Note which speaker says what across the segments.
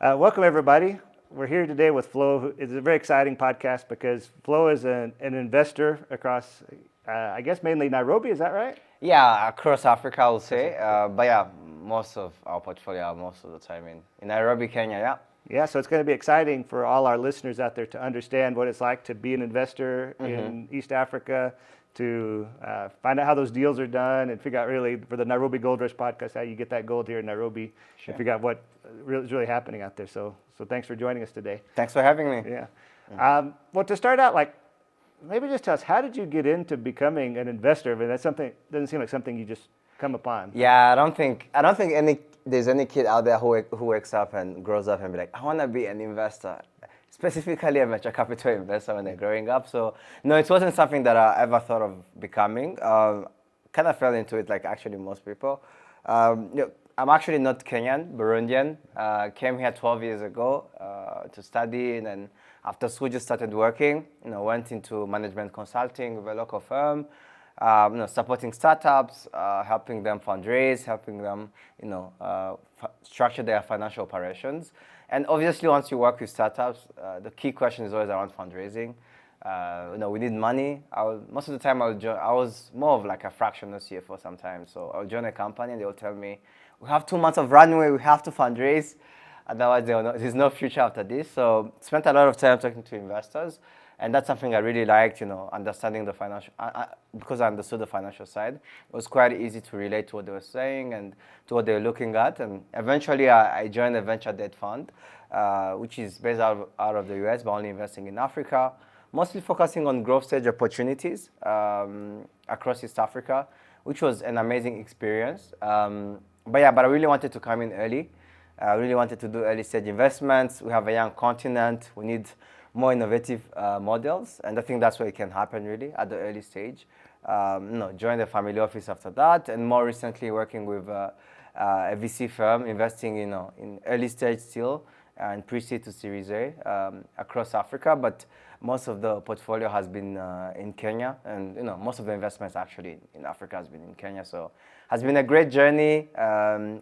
Speaker 1: Welcome, everybody. We're here today with Flo. It's a very exciting podcast because Flo is an investor across, I guess, mainly Nairobi. Is that right?
Speaker 2: Yeah, across Africa, I would say. But yeah, most of our portfolio, most of the time in Nairobi, Kenya. Yeah.
Speaker 1: Yeah, so it's going to be exciting for all our listeners out there to understand what it's like to be an investor in East Africa, to find out how those deals are done, and figure out really for the Nairobi Gold Rush podcast how you get that gold here in Nairobi,
Speaker 2: Sure.
Speaker 1: and figure out what is really happening out there. So thanks for joining us today.
Speaker 2: Thanks for having me.
Speaker 1: Yeah. Well, to start out, maybe just tell us, how did you get into becoming an investor? I mean, that's something, doesn't seem like something you just come upon.
Speaker 2: Yeah, I don't think there's any kid out there who wakes up and grows up and be like, I want to be an investor, specifically a venture capital investor when they're growing up. So no, it wasn't something that I ever thought of becoming. Kind of fell into it like actually most people. I'm actually not Kenyan, Burundian. Came here 12 years ago to study, and then after school just started working. Went into management consulting with a local firm. Supporting startups, helping them fundraise, helping them, structure their financial operations. And obviously, once you work with startups, the key question is always around fundraising. We need money. Most of the time, I was more of like a fractional CFO sometimes. So I'll join a company and they'll tell me, we have 2 months of runway, we have to fundraise. Otherwise, there's no future after this. So spent a lot of time talking to investors. And that's something I really liked, understanding the financial, because I understood the financial side. It was quite easy to relate to what they were saying and to what they were looking at. And eventually I joined a venture debt fund, which is based out of the US, but only investing in Africa, mostly focusing on growth stage opportunities across East Africa, which was an amazing experience. But I really wanted to come in early. I really wanted to do early stage investments. We have a young continent. We need more innovative models, and I think that's where it can happen really at the early stage. Joined the family office after that, and more recently working with a VC firm, investing in early stage still and pre-seed to Series A across Africa, but most of the portfolio has been in Kenya, and most of the investments actually in Africa has been in Kenya. So has been a great journey.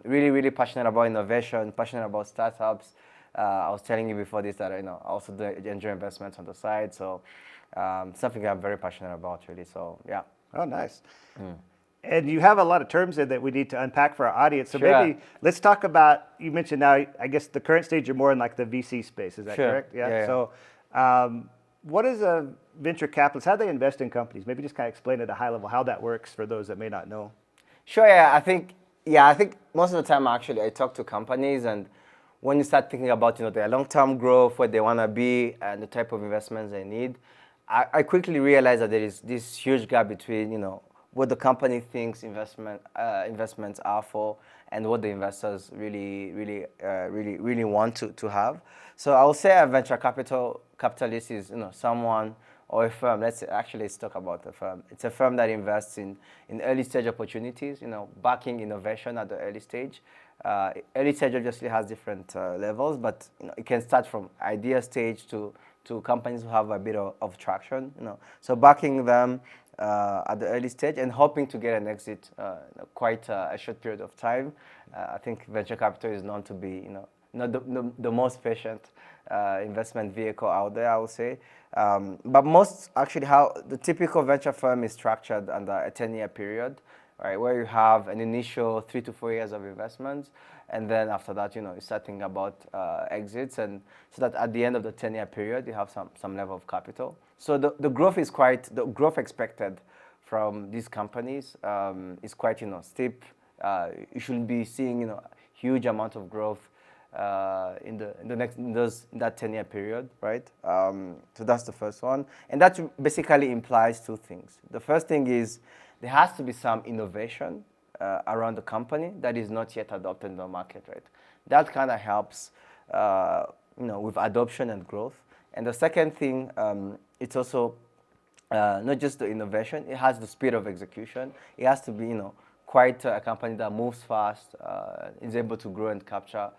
Speaker 2: Really, really passionate about innovation, passionate about startups. I was telling you before this that I also enjoy investments on the side. So something I'm very passionate about really. So yeah.
Speaker 1: Oh, nice. And you have a lot of terms there that we need to unpack for our audience. So
Speaker 2: Sure.
Speaker 1: maybe let's talk about, you mentioned now, I guess the current stage you're more in like the VC space. Is that
Speaker 2: Sure.
Speaker 1: correct?
Speaker 2: Yeah.
Speaker 1: So what is a venture capitalist? How do they invest in companies? Maybe just kind of explain at a high level how that works for those that may not know.
Speaker 2: Sure. Yeah. I think most of the time actually I talk to companies, and when you start thinking about their long-term growth, where they want to be, and the type of investments they need, I quickly realized that there is this huge gap between what the company thinks investments are for, and what the investors really want to have. So I would say a venture capitalist is someone or a firm. Let's talk about the firm. It's a firm that invests in early stage opportunities, backing innovation at the early stage. Early stage obviously has different levels, but it can start from idea stage to companies who have a bit of traction. So backing them at the early stage and hoping to get an exit quite a short period of time. I think venture capital is known to be not the most patient investment vehicle out there, I would say. But most actually, how the typical venture firm is structured under a 10-year period, right, where you have an initial 3 to 4 years of investments, and then after that, you're starting about exits, and so that at the end of the 10-year period, you have some level of capital. So the growth expected from these companies is quite steep. You shouldn't be seeing huge amount of growth in that 10-year period, right? So that's the first one, and that basically implies two things. The first thing is there has to be some innovation around the company that is not yet adopted in the market, right? That kind of helps, with adoption and growth. And the second thing, it's also not just the innovation; it has the speed of execution. It has to be, quite a company that moves fast, is able to grow and capture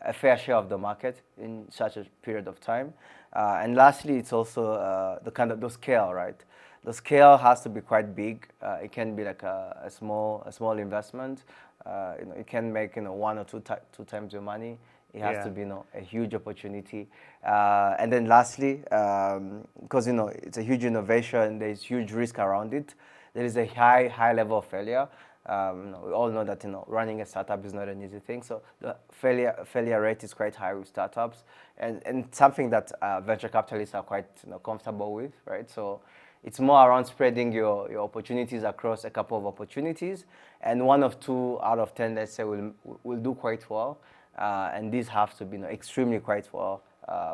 Speaker 2: a fair share of the market in such a period of time. And lastly, it's also the scale, right? The scale has to be quite big. It can be like a small investment. It can make 1 or 2 times your money. It has
Speaker 1: Yeah.
Speaker 2: to be, a huge opportunity. And then lastly, because, it's a huge innovation, there's huge risk around it. There is a high level of failure. We all know that, running a startup is not an easy thing. So the failure rate is quite high with startups, and something that venture capitalists are quite, comfortable with, right? So it's more around spreading your opportunities across a couple of opportunities, and 1 or 2 out of 10, let's say, will do quite well. And these have to be, extremely quite well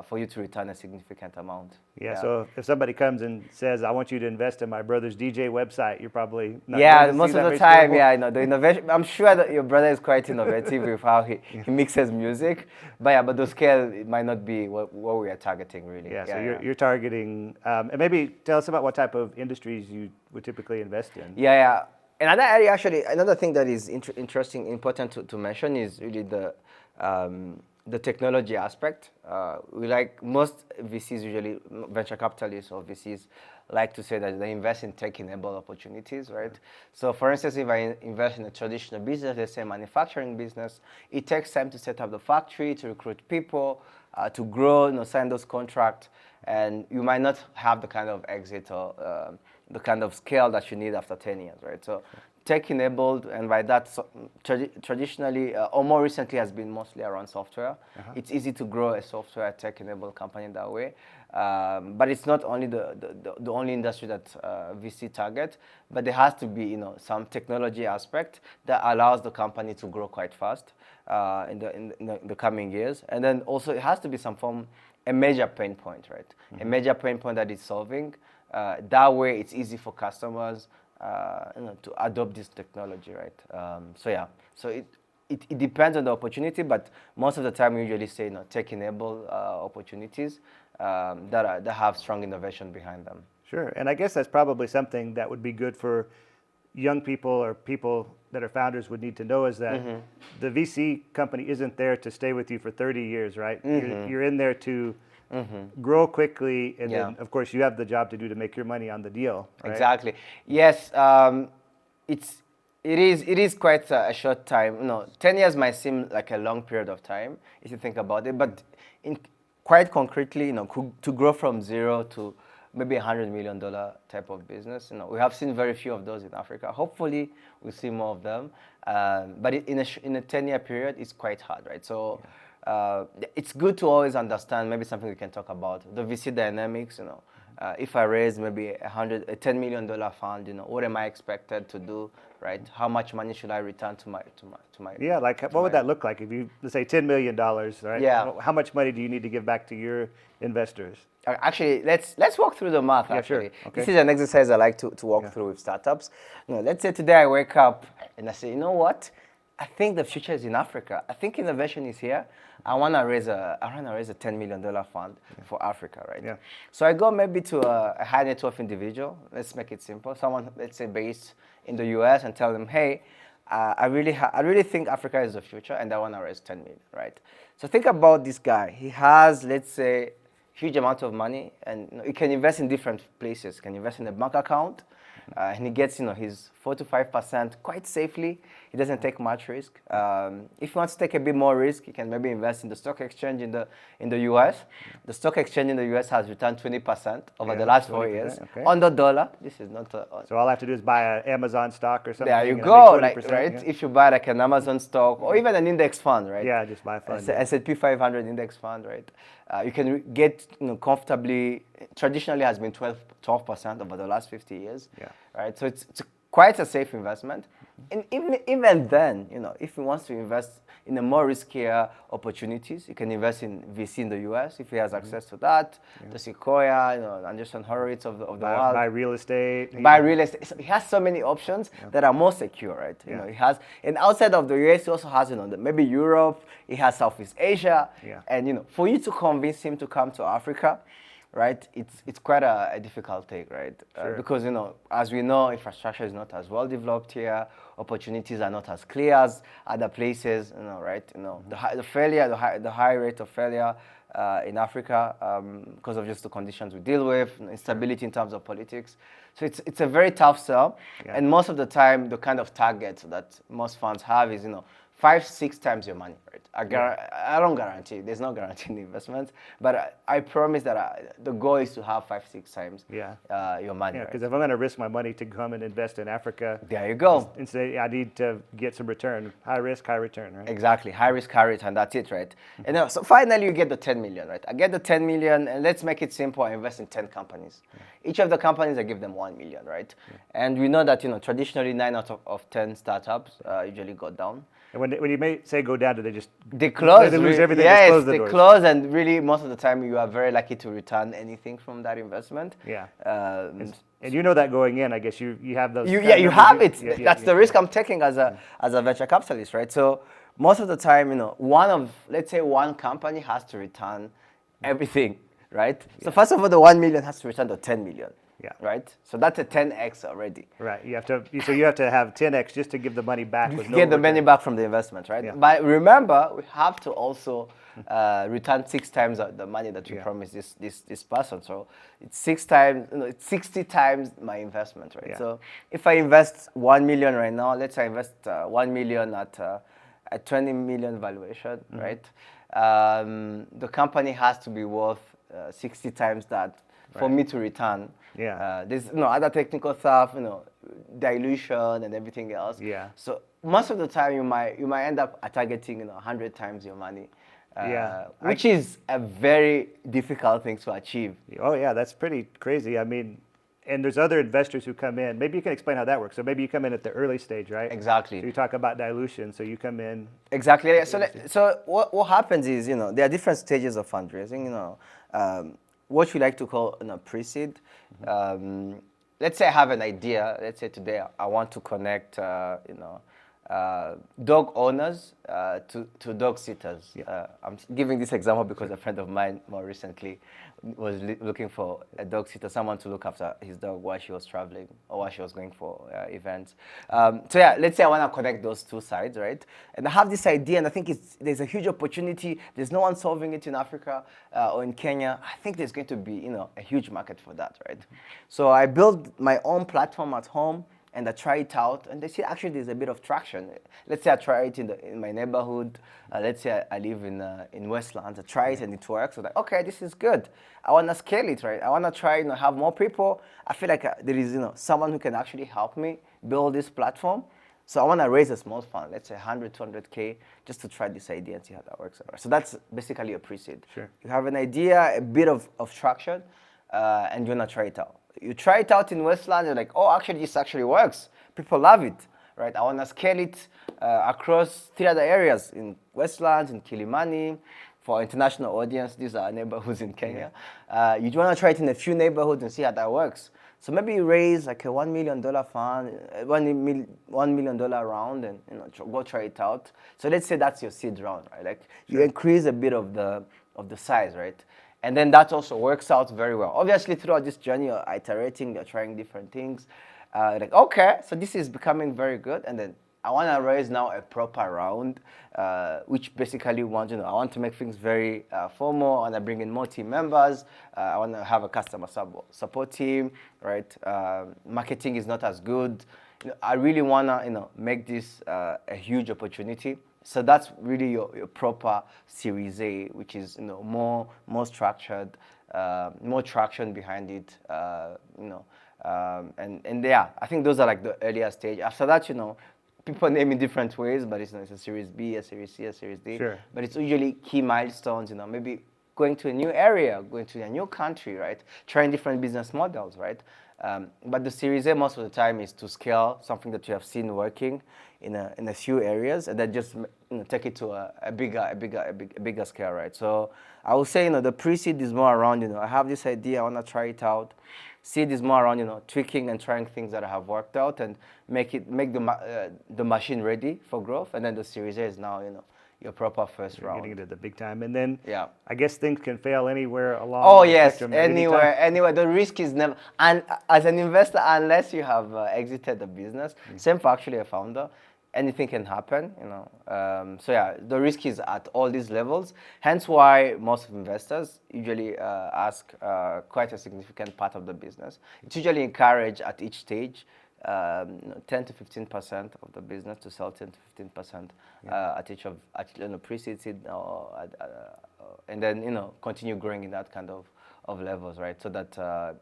Speaker 2: for you to return a significant amount.
Speaker 1: Yeah, so if somebody comes and says, I want you to invest in my brother's DJ website, you're probably not
Speaker 2: Yeah,
Speaker 1: going to
Speaker 2: most
Speaker 1: see
Speaker 2: of
Speaker 1: that
Speaker 2: the
Speaker 1: very
Speaker 2: time,
Speaker 1: scalable.
Speaker 2: the innovation. I'm sure that your brother is quite innovative with how he mixes music, but the scale, it might not be what we are targeting, really.
Speaker 1: Yeah, so you're targeting, and maybe tell us about what type of industries you would typically invest in.
Speaker 2: Yeah. Another area, actually, another thing that is interesting, important to mention is really the technology aspect. We like most VCs, usually venture capitalists or VCs, like to say that they invest in tech-enabled opportunities, right? So, for instance, if I invest in a traditional business, let's say manufacturing business, it takes time to set up the factory, to recruit people, to grow, sign those contracts, and you might not have the kind of exit or the kind of scale that you need after 10 years, right? So tech-enabled, and by that, traditionally, or more recently, has been mostly around software. It's easy to grow a software tech-enabled company that way. But it's not only the only industry that VC target, but there has to be, some technology aspect that allows the company to grow quite fast in the coming years. And then also it has to be a major pain point, right? A major pain point that is solving. That way, it's easy for customers, to adopt this technology, right? So it depends on the opportunity, but most of the time, we usually say, tech-enabled opportunities that have strong innovation behind them.
Speaker 1: Sure, and I guess that's probably something that would be good for young people or people that are founders would need to know is that the VC company isn't there to stay with you for 30 years, right? You're in there to grow quickly, and then of course you have the job to do to make your money on the deal. Right?
Speaker 2: Exactly. Yes, it is quite a short time. 10 years might seem like a long period of time if you think about it, but quite concretely, to grow from zero to maybe $100 million type of business. We have seen very few of those in Africa. Hopefully, we'll see more of them. But in a 10-year period, it's quite hard, right? So it's good to always understand, maybe something we can talk about, the VC dynamics. If I raise maybe a $10 million fund, what am I expected to do, right? How much money should I return to my
Speaker 1: Yeah, like what would that look like if you, let's say $10 million, right?
Speaker 2: Yeah.
Speaker 1: How much money do you need to give back to your investors?
Speaker 2: Actually, let's walk through the math. Actually,
Speaker 1: sure. Okay.
Speaker 2: This is an exercise I like to walk through with startups. Let's say today I wake up and I say, you know what? I think the future is in Africa. I think innovation is here. I want to raise a $10 million fund for Africa, right?
Speaker 1: Yeah.
Speaker 2: So I go maybe to a high net worth individual. Let's make it simple. Someone, let's say, based in the US, and tell them, hey, I really think Africa is the future, and I want to raise 10 million, right? So think about this guy. He has, let's say, huge amount of money, and he can invest in different places. He can invest in a bank account, and he gets his 4 to 5% quite safely. He doesn't take much risk. If he wants to take a bit more risk, he can maybe invest in the stock exchange in the US. The stock exchange in the US has returned 20% over the last 4 years on the dollar. This is not.
Speaker 1: So all I have to do is buy an Amazon stock or something.
Speaker 2: There you
Speaker 1: and
Speaker 2: go,
Speaker 1: I make 20%,
Speaker 2: right?
Speaker 1: Yeah.
Speaker 2: If you buy like an Amazon stock or even an index fund, right?
Speaker 1: Yeah, just buy a fund.
Speaker 2: S&P 500 index fund, right? You can get comfortably. Traditionally, has been 12% over the last 50 years.
Speaker 1: Yeah.
Speaker 2: Right. So it's quite a safe investment. And even then, if he wants to invest in a more riskier opportunities, you can invest in VC in the US if he has access to that. The Sequoia, Anderson Horowitz of the world.
Speaker 1: Buy real estate.
Speaker 2: Buy real estate. So he has so many options that are more secure, right? He has, and outside of the US, he also has, maybe Europe. He has Southeast Asia, and for you to convince him to come to Africa, right? It's quite a difficult thing, right?
Speaker 1: Sure.
Speaker 2: Because as we know, infrastructure is not as well developed here. Opportunities are not as clear as other places, right? The high rate of failure in Africa because of just the conditions we deal with, instability in terms of politics. So it's a very tough sell, and most of the time, the kind of target that most funds have is 5-6 times your money, right? I don't guarantee. There's no guarantee in investments, but I promise that the goal is to have 5-6 times your money.
Speaker 1: Yeah, because
Speaker 2: right?
Speaker 1: if I'm going to risk my money to come and invest in Africa,
Speaker 2: there you go.
Speaker 1: And say I need to get some return, high risk, high return, right?
Speaker 2: Exactly, high risk, high return. That's it, right? And now, so finally, you get the 10 million, right? I get the 10 million, and let's make it simple. I invest in 10 companies. Each of the companies, I give them 1 million, right? And we know that traditionally 9 out of 10 startups usually go down.
Speaker 1: And when you may say go down, do
Speaker 2: they close?
Speaker 1: They lose everything.
Speaker 2: Yes,
Speaker 1: close the
Speaker 2: they
Speaker 1: doors.
Speaker 2: close, and really most of the time you are very lucky to return anything from that investment.
Speaker 1: Yeah. And you know that going in, I guess you have those.
Speaker 2: You have it. That's the risk I'm taking as a venture capitalist, right? So most of the time, let's say one company has to return everything, right? So first of all, the 1 million has to return to 10 million.
Speaker 1: Yeah.
Speaker 2: Right. So that's a 10x already.
Speaker 1: Right. You have to have 10x just to give the money back. With
Speaker 2: Get the money back from the investment, right? Yeah. But remember, we have to also return 6 times the money that we promised this person. So it's 6 times, it's 60 times my investment, right? Yeah. So if I invest 1 million right now, let's say I invest 1 million at a 20 million valuation, right? The company has to be worth 60 times that for me to return.
Speaker 1: Yeah.
Speaker 2: There's other technical stuff, dilution and everything else.
Speaker 1: Yeah.
Speaker 2: So most of the time you might end up targeting 100 times your money. Which is a very difficult thing to achieve.
Speaker 1: Oh yeah, that's pretty crazy. I mean, and there's other investors who come in. Maybe you can explain how that works. So maybe you come in at the early stage, right?
Speaker 2: Exactly.
Speaker 1: So you talk about dilution. So you come in.
Speaker 2: Exactly. So what happens is, there are different stages of fundraising. What we like to call pre-seed. Let's say I have an idea. Let's say today I want to connect, dog owners to dog sitters.
Speaker 1: Yeah.
Speaker 2: I'm giving this example because a friend of mine more recently was looking for a dog sitter, someone to look after his dog while she was traveling or while she was going for events. Let's say I want to connect those two sides, right? And I have this idea, and I think there's a huge opportunity. There's no one solving it in Africa or in Kenya. I think there's going to be, a huge market for that, right? So I built my own platform at home, and I try it out, and they see actually there's a bit of traction. Let's say I try it in my neighborhood. Let's say I live in Westlands. I try it and it works. So okay, this is good. I want to scale it, right? I want to try, have more people. I feel like there is, someone who can actually help me build this platform. So I want to raise a small fund, let's say 100, 200K, just to try this idea and see how that works. So that's basically a pre-seed.
Speaker 1: Sure.
Speaker 2: You have an idea, a bit of traction, and you want to try it out. You try it out in Westland, you're like, oh, actually, this actually works. People love it, right? I want to scale it across 3 other areas in Westlands, in Kilimani. For international audience, these are neighborhoods in Kenya. Yeah. You want to try it in a few neighborhoods and see how that works. So maybe you raise like a $1 million fund, $1 million round, and go try it out. So let's say that's your seed round, right? Like you increase a bit of the size, right? And then that also works out very well. Obviously, throughout this journey, you're iterating, you're trying different things. Okay, so this is becoming very good. And then I want to raise now a proper round, which basically I want to make things very formal. I want to bring in more team members. I want to have a customer support team, right? Marketing is not as good. I really want to, make this a huge opportunity. So that's really your proper Series A, which is more structured, more traction behind it, and I think those are like the earlier stage. After that, people name it different ways, but it's a Series B, a Series C, a Series D.
Speaker 1: Sure.
Speaker 2: But it's usually key milestones, maybe going to a new area, going to a new country, right? Trying different business models, right? But the Series A most of the time is to scale something that you have seen working in a few areas, and then just take it to a bigger scale, right? So I would say the pre-seed is more around I have this idea, I want to try it out. Seed is more around tweaking and trying things that have worked out and make the machine ready for growth, and then the Series A is now your proper first round.
Speaker 1: Getting into the big time, and then
Speaker 2: yeah,
Speaker 1: I guess things can fail anywhere along.
Speaker 2: Oh
Speaker 1: the
Speaker 2: yes,
Speaker 1: spectrum
Speaker 2: anywhere. The risk is never. And as an investor, unless you have exited the business, same for actually a founder, anything can happen. The risk is at all these levels. Hence why most investors usually ask quite a significant part of the business. It's usually encouraged at each stage. 10 to 15% of the business to sell 10 to 15% at each of pre-seed, seed, and then continue growing in that kind of levels, right? So that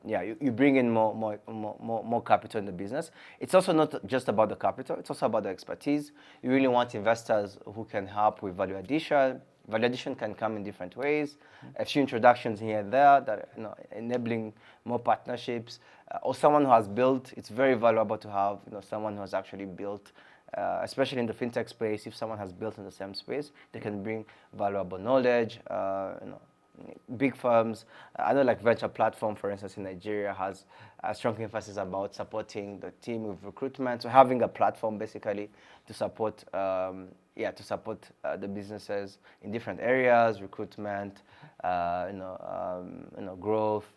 Speaker 2: you bring in more capital in the business. It's also not just about the capital; it's also about the expertise. You really want investors who can help with value addition. Value addition can come in different ways. A few introductions here and there that enabling more partnerships, or someone who has built. It's very valuable to have someone who has actually built, especially in the fintech space. If someone has built in the same space, they can bring valuable knowledge. Big firms, I know like venture platform, for instance, in Nigeria has a strong emphasis about supporting the team with recruitment. So having a platform basically to support, the businesses in different areas, recruitment, growth,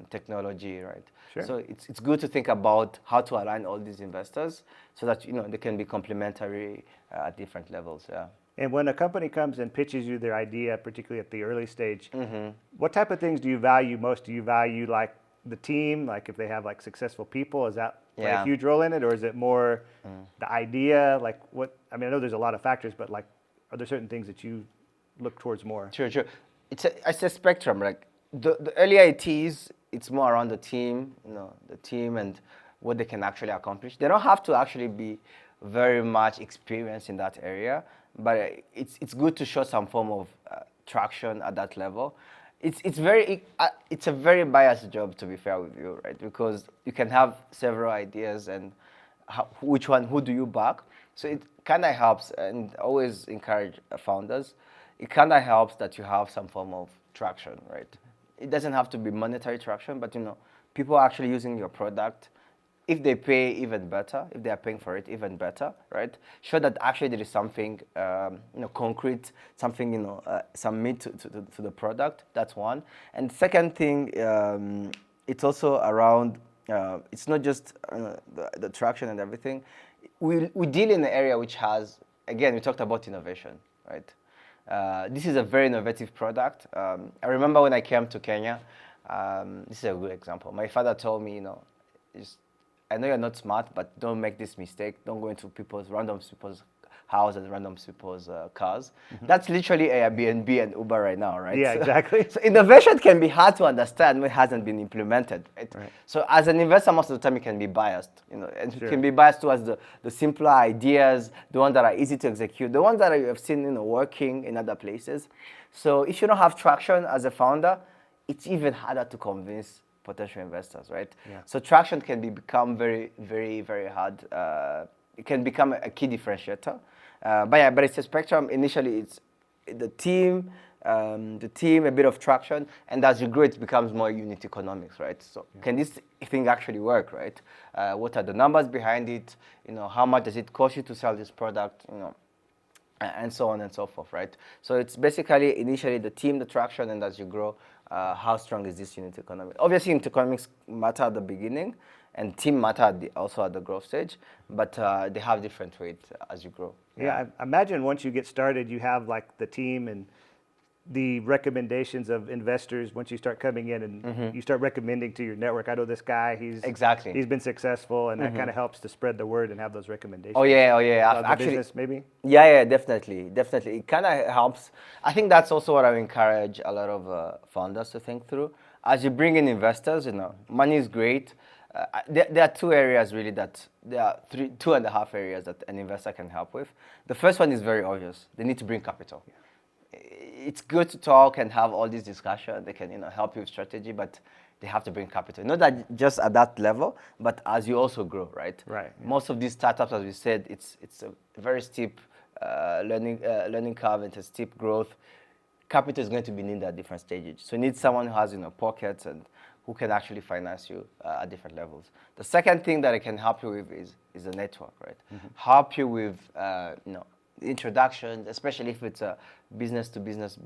Speaker 2: technology, right?
Speaker 1: Sure.
Speaker 2: So it's good to think about how to align all these investors so that they can be complementary at different levels. Yeah.
Speaker 1: And when a company comes and pitches you their idea, particularly at the early stage, what type of things do you value most? Do you value like the team, like if they have like successful people, is that play a huge role in it? Or is it more the idea? Like what, I mean, I know there's a lot of factors, but like, are there certain things that you look towards more?
Speaker 2: Sure. It's a spectrum. Like the early ITs, it's more around the team, the team and what they can actually accomplish. They don't have to actually be very much experienced in that area, but it's good to show some form of traction at that level. It's a very biased job, to be fair with you, right? Because you can have several ideas and who do you back? So it kind of helps, and always encourage founders. It kind of helps that you have some form of traction, right? It doesn't have to be monetary traction, but people are actually using your product. If they pay, even better. If they are paying for it, even better, right? Show that actually there is something, concrete, something, some meat to the product. That's one. And second thing, it's also around. It's not just the traction and everything. We deal in an area which has, again, we talked about innovation, right? This is a very innovative product. I remember when I came to Kenya. This is a good example. My father told me, I know you're not smart, but don't make this mistake. Don't go into random people's houses, random people's cars. That's literally Airbnb and Uber right now, right?
Speaker 1: Yeah, exactly.
Speaker 2: So innovation can be hard to understand when it hasn't been implemented, right? So as an investor, most of the time you can be biased, and you can be biased towards the simpler ideas, the ones that are easy to execute, the ones that you have seen, working in other places. So if you don't have traction as a founder, it's even harder to convince potential investors, right? Yeah. So traction can become very, very, very hard. It can become a key differentiator. But it's a spectrum. Initially, it's the team, a bit of traction, and as you grow, it becomes more unit economics, right? So can this thing actually work, right? What are the numbers behind it? How much does it cost you to sell this product? And so on and so forth, right? So it's basically initially the team, the traction, and as you grow, how strong is this unit economics? Obviously, unit economics matter at the beginning, and team matter also at the growth stage, but they have different weights as you grow.
Speaker 1: Yeah, I imagine once you get started, you have like the team and the recommendations of investors. Once you start coming in and you start recommending to your network, I know this guy, he's been successful, and that kind of helps to spread the word and have those recommendations.
Speaker 2: Oh yeah.
Speaker 1: Actually, business, maybe.
Speaker 2: Yeah, definitely. It kind of helps. I think that's also what I encourage a lot of founders to think through. As you bring in investors, money is great. There are two areas really there are two and a half areas that an investor can help with. The first one is very obvious. They need to bring capital. Yeah. It's good to talk and have all these discussions. They can help you with strategy, but they have to bring capital. Not that just at that level, but as you also grow, right?
Speaker 1: Right. Yeah.
Speaker 2: Most of these startups, as we said, it's a very steep learning curve. It's a steep growth. Capital is going to be needed at different stages. So you need someone who has pockets and who can actually finance you at different levels. The second thing that I can help you with is the network, right? Help you with introductions, especially if it's a business-to-business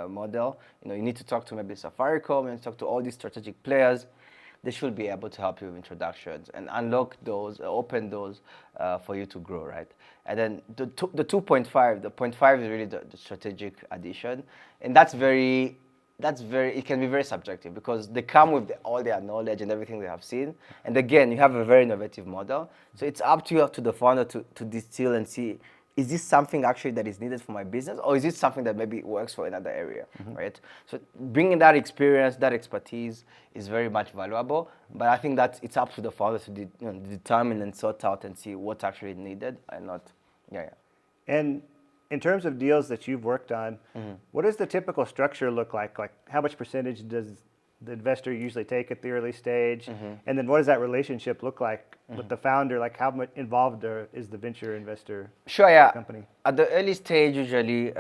Speaker 2: model. You need to talk to maybe Safaricom and talk to all these strategic players. They should be able to help you with introductions and unlock those, open doors for you to grow, right? And then the 2.5, the 0.5 is really the strategic addition, and that's very it can be very subjective because they come with all their knowledge and everything they have seen. And again, you have a very innovative model. So it's up to you, to the founder to distill and see, is this something actually that is needed for my business, or is it something that maybe works for another area, right? So bringing that experience, that expertise is very much valuable. But I think that it's up to the founder to determine and sort out and see what's actually needed and not, yeah.
Speaker 1: And in terms of deals that you've worked on, what does the typical structure look like? Like how much percentage does the investor usually take at the early stage? And then what does that relationship look like with the founder? Like how much involved is the venture investor company?
Speaker 2: At the early stage, usually,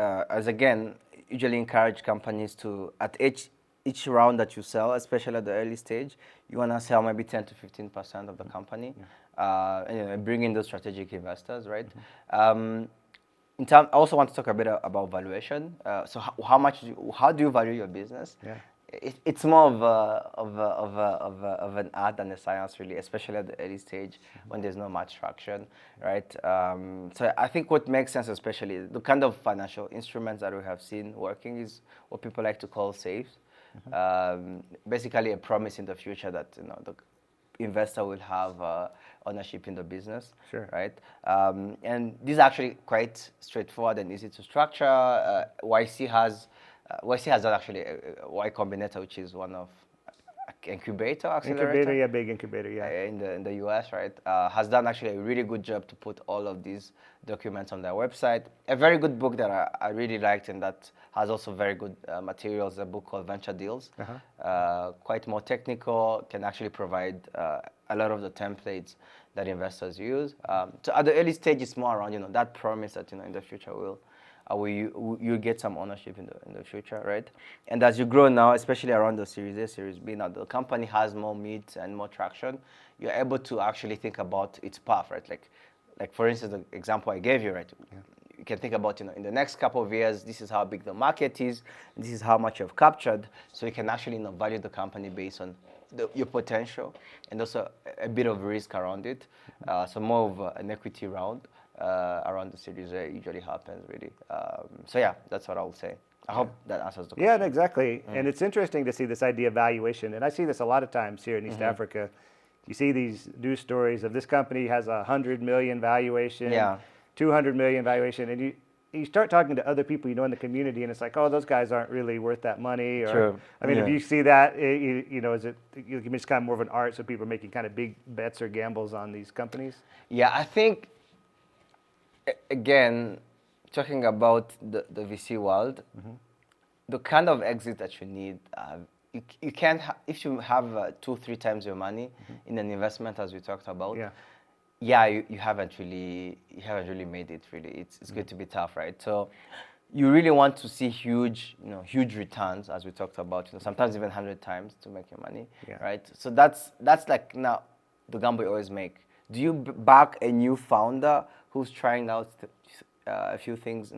Speaker 2: usually encourage companies to, at each round that you sell, especially at the early stage, you want to sell maybe 10 to 15% of the company, and bring in those strategic investors, right? I also want to talk a bit about valuation. So how do you value your business?
Speaker 1: Yeah.
Speaker 2: It's more of an art than a science, really, especially at the early stage when there's no much traction, right? So I think what makes sense, especially the kind of financial instruments that we have seen working, is what people like to call safes. Basically, a promise in the future that the investor will have ownership in the business, right? And this is actually quite straightforward and easy to structure. YC has actually a Y Combinator, which is one of incubator, accelerator.
Speaker 1: Big incubator,
Speaker 2: in the US, right? Has done actually a really good job to put all of these documents on their website. A very good book that I really liked, and that has also very good materials, a book called Venture Deals. Quite more technical, can actually provide a lot of the templates that investors use. So at the early stage, it's more around that promise that in the future you get some ownership in the future, right? And as you grow now, especially around the Series A, Series B, now the company has more meat and more traction. You're able to actually think about its path, right? Like for instance, the example I gave you, right? You can think about, in the next couple of years, this is how big the market is, this is how much you've captured, so you can actually value the company based on your potential and also a bit of risk around it. So more of an equity round around the Series A usually happens, really. So yeah, that's what I would say. I hope that answers the question.
Speaker 1: Yeah, exactly. And it's interesting to see this idea of valuation. And I see this a lot of times here in East Africa. You see these news stories of this company has 100 million valuation, 200 million valuation, and you start talking to other people in the community, and it's like, oh, those guys aren't really worth that money. Or,
Speaker 2: True.
Speaker 1: I mean, if you see that, is it's kind of more of an art, so people are making kind of big bets or gambles on these companies?
Speaker 2: Yeah, I think, again, talking about the VC world, the kind of exit that you need, you can't if you have 2-3 times your money in an investment, as we talked about. You haven't really made it. Really, it's going to be tough, right? So you really want to see huge returns, as we talked about. Sometimes even 100 times to make your money, right? So that's like now the gamble you always make. Do you back a new founder who's trying out a few things,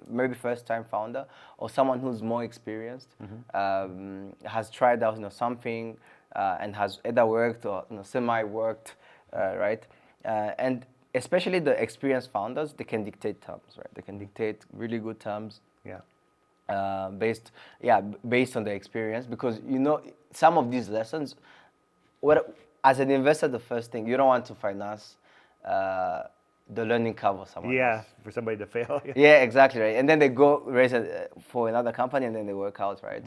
Speaker 2: maybe first-time founder, or someone who's more experienced, has tried out something and has either worked or semi-worked, right? And especially the experienced founders, they can dictate terms, right? They can dictate really good terms. Based on the experience, because some of these lessons, as an investor, the first thing, you don't want to finance the learning curve of someone else.
Speaker 1: For somebody to fail.
Speaker 2: Yeah, exactly, right. And then they go raise it for another company, and then they work out, right?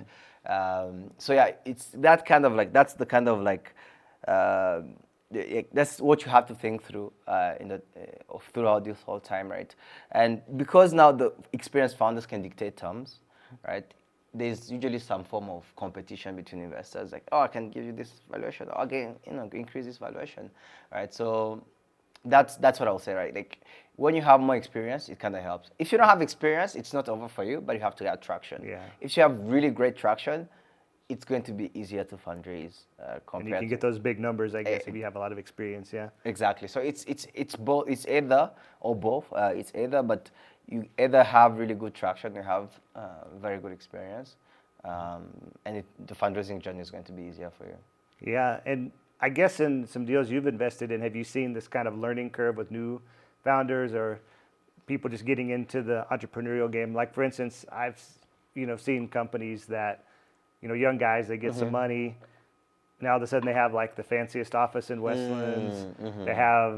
Speaker 2: It's that kind of that's the kind of that's what you have to think through throughout this whole time, right? And because now the experienced founders can dictate terms, right? There's usually some form of competition between investors, like, oh, I can give you this valuation, or again, increase this valuation, right? So that's what I'll say, right? Like when you have more experience, it kind of helps. If you don't have experience, it's not over for you, but you have to get traction. If you have really great traction, it's going to be easier to fundraise compared.
Speaker 1: And you can get those big numbers, I guess, if you have a lot of experience.
Speaker 2: Exactly. So it's both. It's either or both. It's either, but you either have really good traction, you have very good experience, and the fundraising journey is going to be easier for you.
Speaker 1: Yeah, and I guess in some deals you've invested in, have you seen this kind of learning curve with new founders or people just getting into the entrepreneurial game? Like, for instance, I've seen companies that, young guys, they get some money. Now all of a sudden they have like the fanciest office in Westlands. They have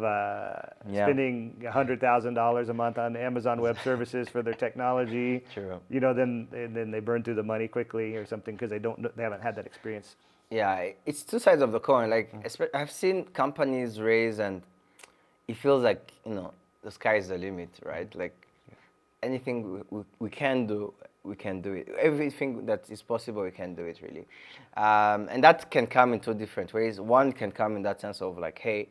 Speaker 1: spending $100,000 a month on Amazon Web Services for their technology.
Speaker 2: True.
Speaker 1: Then they burn through the money quickly or something because they haven't had that experience.
Speaker 2: Yeah, it's two sides of the coin. Like I've seen companies raise, and it feels like the sky is the limit, right? Like anything we can do, we can do it. Everything that is possible, we can do it really. And that can come in two different ways. One can come in that sense of like, hey,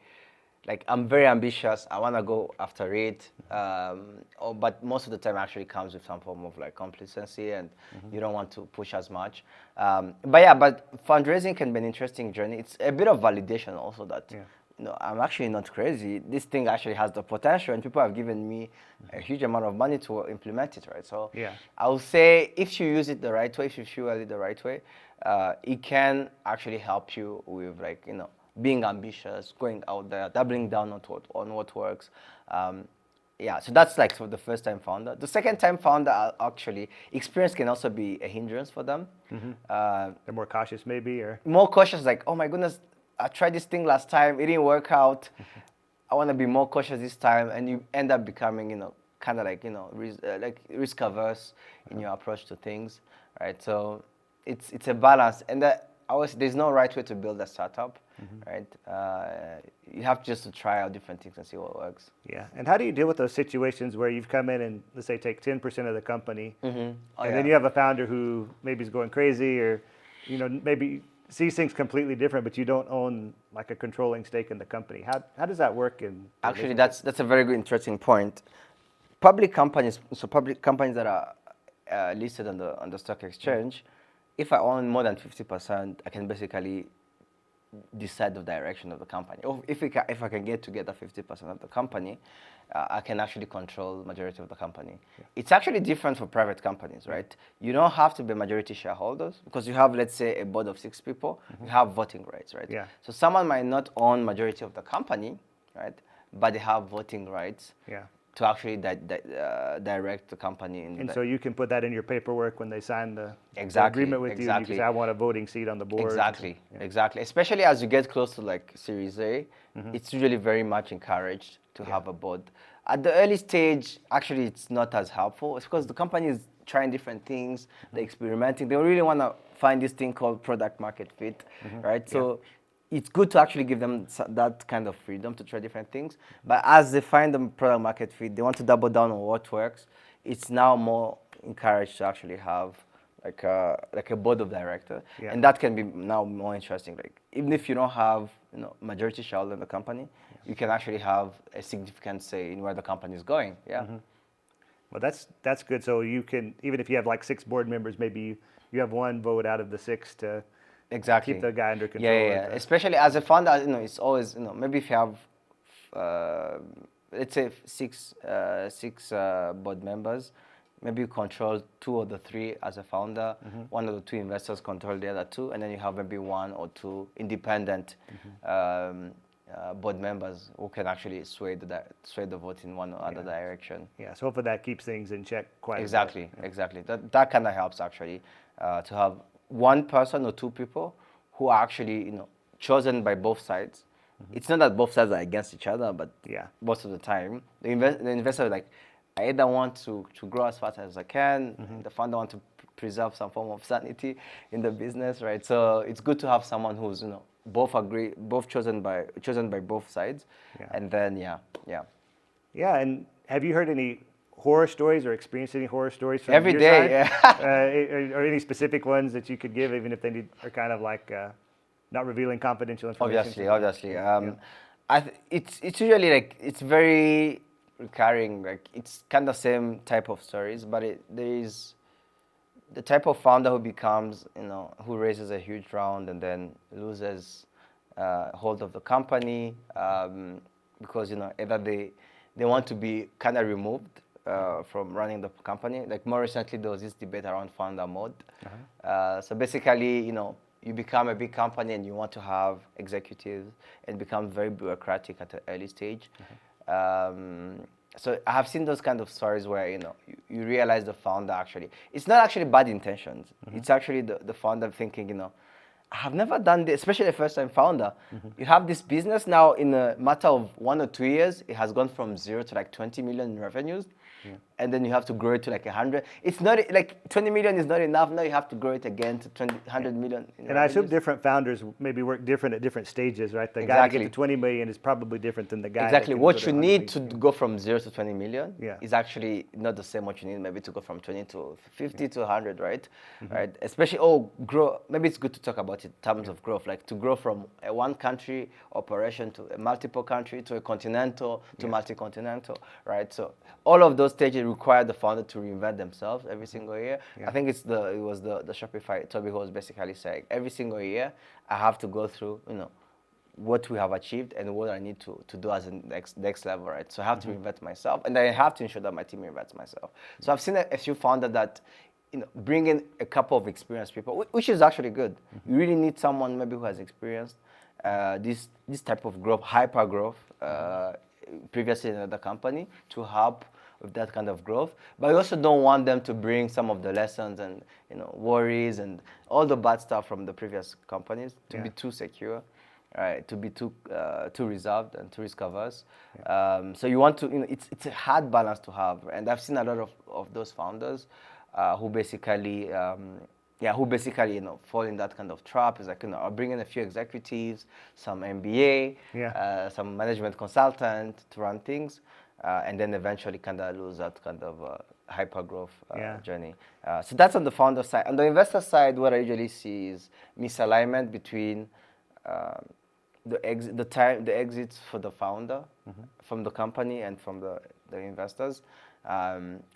Speaker 2: like I'm very ambitious, I want to go after it. But most of the time actually comes with some form of like complacency, and you don't want to push as much. But fundraising can be an interesting journey. It's a bit of validation also that I'm actually not crazy. This thing actually has the potential, and people have given me a huge amount of money to implement it, right? So I would say if you use it the right way, if you fuel it the right way, it can actually help you with like, being ambitious, going out there, doubling down on what works. So that's like for the first time founder. The second time founder, actually, experience can also be a hindrance for them.
Speaker 1: They're more cautious maybe, or?
Speaker 2: More cautious, like, oh my goodness, I tried this thing last time, it didn't work out. I want to be more cautious this time, and you end up becoming, kind of like, risk averse in your approach to things, right? So it's a balance, and there's no right way to build a startup, right? You have just to try out different things and see what works.
Speaker 1: Yeah, and how do you deal with those situations where you've come in and, let's say, take 10% of the company, and then you have a founder who maybe is going crazy, or, maybe sees things completely different, but you don't own like a controlling stake in the company. How does that work?
Speaker 2: Actually, that's a very good, interesting point. Public companies that are listed on the stock exchange, if I own more than 50%, I can basically decide the direction of the company. Or if I can get together 50% of the company, I can actually control the majority of the company. It's actually different for private companies, right? You don't have to be majority shareholders because you have, let's say, a board of 6 people. You have voting rights, right?
Speaker 1: Yeah.
Speaker 2: So someone might not own majority of the company, right? But they have voting rights. To actually direct the company.
Speaker 1: So you can put that in your paperwork when they sign the agreement with you. You can say, I want a voting seat on the board.
Speaker 2: Exactly. Especially as you get close to like Series A, it's usually very much encouraged to have a board. At the early stage, actually, it's not as helpful. It's because the company is trying different things, they're experimenting. They really want to find this thing called product market fit, right? So it's good to actually give them that kind of freedom to try different things. But as they find the product market fit, they want to double down on what works. It's now more encouraged to actually have like a board of director, and that can be now more interesting. Like even if you don't have majority shareholder in the company, you can actually have a significant say in where the company is going.
Speaker 1: Well, that's good. So you can, even if you have like 6 board members, maybe you have 1 vote out of the 6 to keep the guy under control.
Speaker 2: Especially as a founder, it's always, maybe if you have, let's say 6 board members, maybe you control 2 of the 3 as a founder. 1 of the 2 investors control the other 2, and then you have maybe 1 or 2 independent board members who can actually sway the vote in one or other direction.
Speaker 1: So hopefully that keeps things in check quite a bit.
Speaker 2: Exactly. That kind of helps actually to have 1 person or 2 people who are actually chosen by both sides. It's not that both sides are against each other, but most of the time the investor is like, I either want to grow as fast as I can. The founder want to preserve some form of sanity in the business, right? So it's good to have someone who's both chosen by both sides, and then
Speaker 1: And have you heard any horror stories or experienced any horror stories from
Speaker 2: every
Speaker 1: your
Speaker 2: day?
Speaker 1: side? Or any specific ones that you could give, even if they are kind of like not revealing confidential information?
Speaker 2: Obviously. It's usually like it's very recurring. Like it's kind of same type of stories, but there is the type of founder who becomes, who raises a huge round and then loses hold of the company because either they want to be kind of removed from running the company. Like more recently, there was this debate around founder mode. So basically, you become a big company and you want to have executives and become very bureaucratic at the early stage. So I have seen those kind of stories where you realize the founder actually, it's not actually bad intentions. It's actually the founder thinking, I have never done this, especially a first-time founder. You have this business now in a matter of 1 or 2 years, it has gone from 0 to like 20 million in revenues. And then you have to grow it to like 100. It's not like 20 million is not enough. Now you have to grow it again to 100 million.
Speaker 1: And I assume different founders maybe work different at different stages, right? The guy to get to 20 million is probably different than the guy.
Speaker 2: Exactly.
Speaker 1: That
Speaker 2: What you need to go from 0 to 20 million is actually not the same what you need maybe to go from 20 to 50 to 100, right? Right. Especially, grow. Maybe it's good to talk about it in terms of growth, like to grow from a one country operation to a multiple country to a continental to multi-continental, right? So all of those stages require the founder to reinvent themselves every single year. I think it was the Shopify Toby who was basically saying every single year I have to go through what we have achieved and what I need to do as a next level, right? So I have to reinvent myself, and I have to ensure that my team reinvents myself. So I've seen a few founders that bring in a couple of experienced people, which is actually good. You really need someone maybe who has experienced this type of growth, hyper growth, previously in another company to help with that kind of growth. But I also don't want them to bring some of the lessons and worries and all the bad stuff from the previous companies to be too secure, right? To be too reserved and too risk averse. So you want to, it's a hard balance to have. And I've seen a lot of those founders who basically fall in that kind of trap. It's like, I'll bring in a few executives, some MBA, some management consultant to run things, and then eventually kind of lose that kind of hyper growth journey. So that's on the founder side. On the investor side, what I usually see is misalignment between the exits for the founder from the company and from the investors.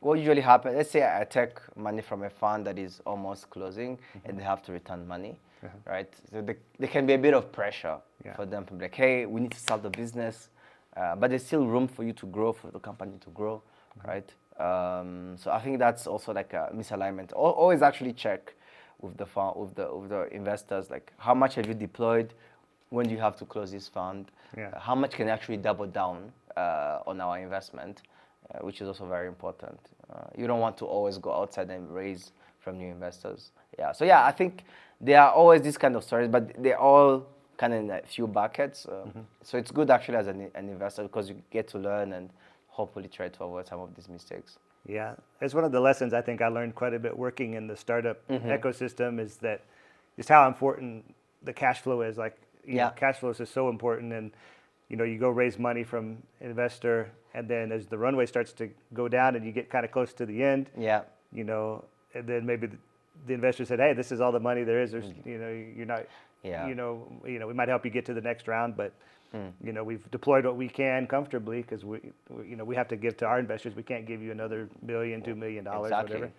Speaker 2: What usually happens, let's say I take money from a fund that is almost closing and they have to return money, right? So there can be a bit of pressure for them to be like, hey, we need to start the business, but there's still room for you to grow, for the company to grow, right? So I think that's also like a misalignment. Always actually check with the investors, like how much have you deployed, when do you have to close this fund, how much can actually double down on our investment. Which is also very important. You don't want to always go outside and raise from new investors. So I think there are always these kind of stories, but they're all kind of in a few buckets. So it's good actually as an investor because you get to learn and hopefully try to avoid some of these mistakes.
Speaker 1: Yeah, it's one of the lessons I think I learned quite a bit working in the startup ecosystem is that just how important the cash flow is. Like, cash flow is so important, and you go raise money from investor, and then as the runway starts to go down and you get kind of close to the end, and then maybe the investor said, hey, this is all the money there is. There's, you're not, we might help you get to the next round, but we've deployed what we can comfortably because we have to give to our investors. We can't give you another $1 million, $2 million, whatever.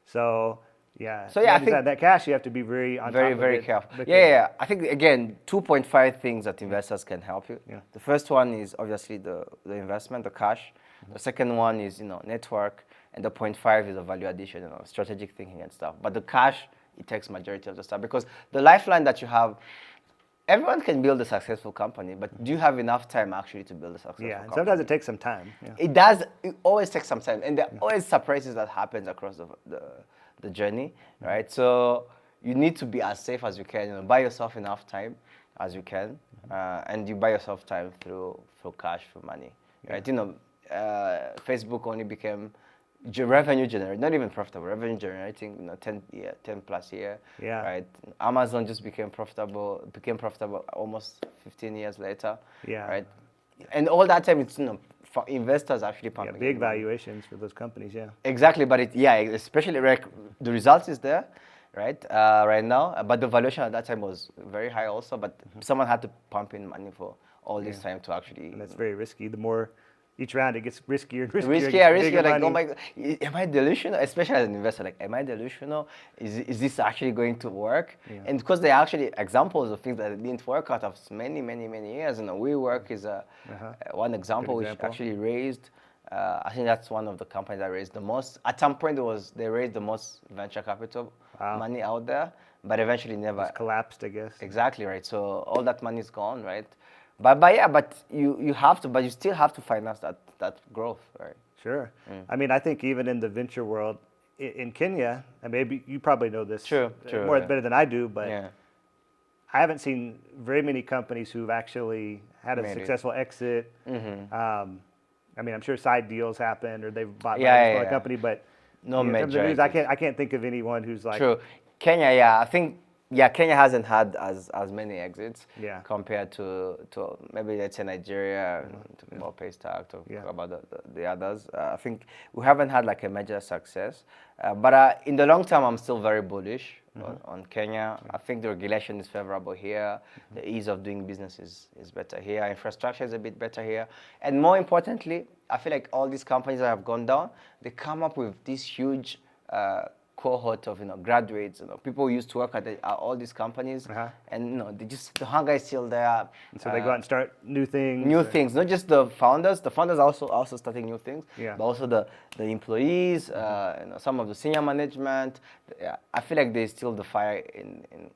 Speaker 1: So I think that cash, you have to be very on top of it.
Speaker 2: Very careful. I think again, 2.5 things that investors can help you. The first one is obviously the investment, the cash. The second one is network, and the 0.5 is the value addition, strategic thinking and stuff. But the cash, it takes majority of the stuff because the lifeline that you have. Everyone can build a successful company, but do you have enough time actually to build a successful company?
Speaker 1: Sometimes it takes some time.
Speaker 2: It does. It always takes some time, and there are always surprises that happens across the journey, right? So you need to be as safe as you can. Buy yourself enough time as you can, and you buy yourself time through cash, through money, right? Facebook only became revenue generating, not even profitable, revenue generating, 10 plus year, right? Amazon just became profitable almost 15 years later, right? And all that time, it's for investors actually pumping
Speaker 1: big valuations for those companies,
Speaker 2: exactly. But especially the results is there, right? Right now, but the valuation at that time was very high also. But someone had to pump in money for all this time to actually.
Speaker 1: And that's very risky. The more each round, it gets riskier and
Speaker 2: riskier. Like, oh my God, am I delusional? Especially as an investor, like, am I delusional? Is this actually going to work? And because there are actually examples of things that didn't work out of many, many, many years. WeWork is one example which actually raised. I think that's one of the companies that raised the most. At some point, they raised the most venture capital money out there, but eventually never
Speaker 1: collapsed, I guess.
Speaker 2: Exactly right. So all that money is gone, right? But you have to, but you still have to finance that growth, right?
Speaker 1: Sure. I mean, I think even in the venture world, in Kenya, and maybe you probably know this
Speaker 2: True,
Speaker 1: more
Speaker 2: yeah.
Speaker 1: better than I do, but
Speaker 2: Yeah.
Speaker 1: I haven't seen very many companies who've actually had a
Speaker 2: Made it.
Speaker 1: successful exit. I mean, I'm sure side deals happen or they've bought by
Speaker 2: Yeah,
Speaker 1: a smaller
Speaker 2: yeah.
Speaker 1: company, but
Speaker 2: No
Speaker 1: in terms of
Speaker 2: major
Speaker 1: news,
Speaker 2: exits.
Speaker 1: I can't think of anyone who's like,
Speaker 2: True. Kenya, yeah, I think Kenya hasn't had as many exits
Speaker 1: Yeah.
Speaker 2: compared to maybe let's say Nigeria, talk about Paystack, talk
Speaker 1: Yeah.
Speaker 2: about the others. I think we haven't had like a major success, but in the long term, I'm still very bullish on Kenya. I think the regulation is favorable here. The ease of doing business is better here. Infrastructure is a bit better here, and more importantly, I feel like all these companies that have gone down, they come up with this huge cohort of graduates, people who used to work at all these companies, and they just the hunger is still there.
Speaker 1: and so they go out and start new things.
Speaker 2: New things, not just the founders. The founders are also starting new things,
Speaker 1: Yeah.
Speaker 2: but also the employees, some of the senior management. Yeah, I feel like there's still the fire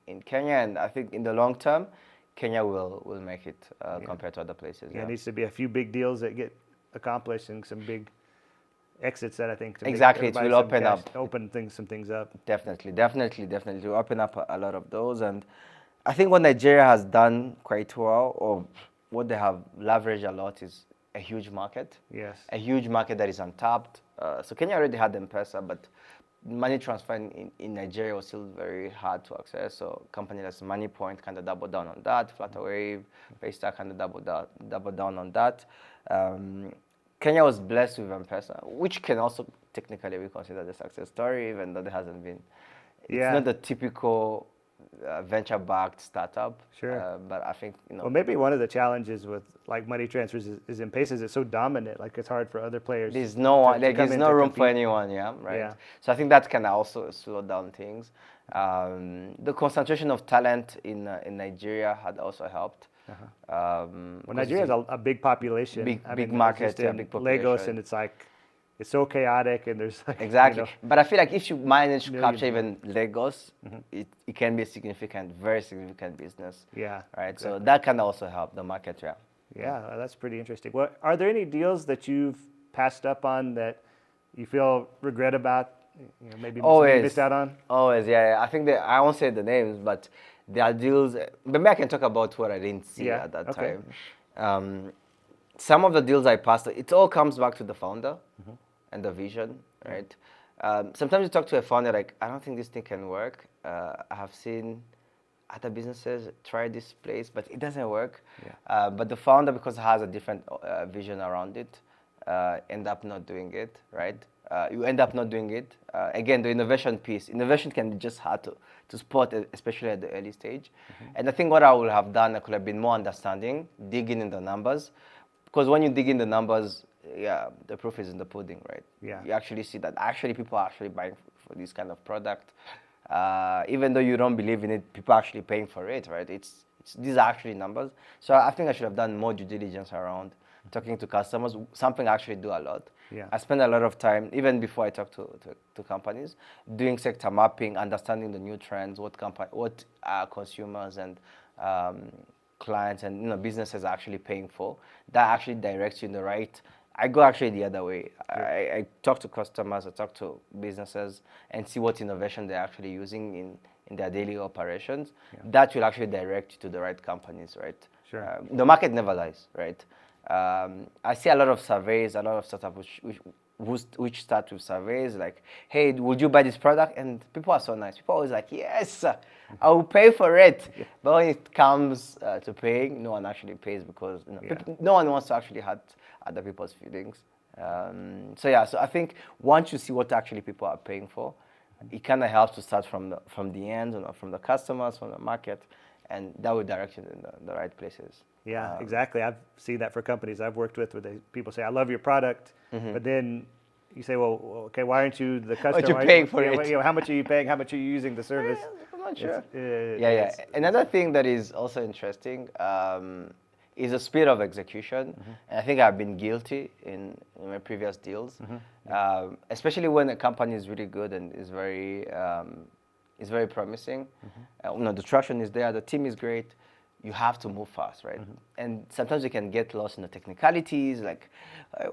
Speaker 2: in Kenya, and I think in the long term, Kenya will make it compared to other places.
Speaker 1: Yeah, it needs to be a few big deals that get accomplished and some big exits that I think to make
Speaker 2: Exactly, it
Speaker 1: everybody
Speaker 2: will
Speaker 1: some
Speaker 2: open
Speaker 1: cash-
Speaker 2: up.
Speaker 1: open some things up.
Speaker 2: Definitely to open up a lot of those. And I think what Nigeria has done quite well, or what they have leveraged a lot, is a huge market.
Speaker 1: Yes.
Speaker 2: A huge market that is untapped. So Kenya already had M-Pesa, but money transfer in Nigeria was still very hard to access. So companies like MoneyPoint kind of doubled down on that. Flutterwave, Paystack kind of doubled down on that. Kenya was blessed with M-Pesa, which can also technically be considered a success story, even though there hasn't been. It's not the typical venture-backed startup.
Speaker 1: Sure.
Speaker 2: But I think
Speaker 1: Well, maybe one of the challenges with like money transfers is M-Pesa is it's so dominant. Like it's hard for other players.
Speaker 2: there's no one,
Speaker 1: to
Speaker 2: like
Speaker 1: come
Speaker 2: there's
Speaker 1: in
Speaker 2: no
Speaker 1: to
Speaker 2: room for
Speaker 1: compete.
Speaker 2: anyone, yeah, right.
Speaker 1: Yeah.
Speaker 2: So I think that can also slow down things. The concentration of talent in Nigeria had also helped.
Speaker 1: Well, Nigeria has a big population.
Speaker 2: Big
Speaker 1: I mean,
Speaker 2: market,
Speaker 1: just in
Speaker 2: big
Speaker 1: Lagos,
Speaker 2: population.
Speaker 1: and it's like it's so chaotic, and there's like
Speaker 2: Exactly. But I feel like if you manage to
Speaker 1: millions
Speaker 2: capture
Speaker 1: more.
Speaker 2: even Lagos, it can be a very significant business.
Speaker 1: Yeah.
Speaker 2: Right.
Speaker 1: Exactly.
Speaker 2: So that can also help the market. Yeah.
Speaker 1: Yeah, that's pretty interesting. Well, are there any deals that you've passed up on that you feel regret about? Maybe something you missed out on?
Speaker 2: Always, yeah. I think I won't say the names, but there are deals. Maybe I can talk about what I didn't see at that
Speaker 1: okay.
Speaker 2: time. Some of the deals I passed, it all comes back to the founder and the vision, right? Sometimes you talk to a founder like, I don't think this thing can work. I have seen other businesses try this place, but it doesn't work.
Speaker 1: Yeah.
Speaker 2: But the founder, because it has a different vision around it, end up not doing it, right? You end up not doing it. Again, the innovation piece. Innovation can be just hard to spot, especially at the early stage. And I think what I would have done, I could have been more understanding, digging in the numbers. Because when you dig in the numbers, yeah, the proof is in the pudding, right?
Speaker 1: Yeah.
Speaker 2: You actually see that actually people are actually buying for this kind of product. Even though you don't believe in it, people are actually paying for it, right? These are actually numbers. So I think I should have done more due diligence around talking to customers, something I actually do a lot.
Speaker 1: Yeah.
Speaker 2: I spend a lot of time, even before I talk to companies, doing sector mapping, understanding the new trends, what consumers and clients and businesses are actually paying for. That actually directs you in the right. I go actually the other way. I talk to customers, I talk to businesses, and see what innovation they're actually using in their daily operations.
Speaker 1: Yeah.
Speaker 2: That will actually direct you to the right companies, right?
Speaker 1: Sure.
Speaker 2: The market never lies, right? I see a lot of surveys, a lot of startups which start with surveys like, hey, would you buy this product? And people are so nice. People are always like, yes, I will pay for it. Yeah. But when it comes to paying, no one actually pays because no one wants to actually hurt other people's feelings. So I think once you see what actually people are paying for, it kind of helps to start from the end, from the customers, from the market, and that will direct you in the right places.
Speaker 1: Yeah, exactly. I've seen that for companies I've worked with where people say, I love your product, but then you say, well, okay, why aren't you the customer?
Speaker 2: But you're paying for it.
Speaker 1: How much are you paying? How much are you using the service?
Speaker 2: I'm not sure.
Speaker 1: Yeah.
Speaker 2: Another thing that is also interesting is the speed of execution. And I think I've been guilty in my previous deals, especially when a company is really good and is very promising. The traction is there, the team is great. you have to move fast, right? And sometimes you can get lost in the technicalities, like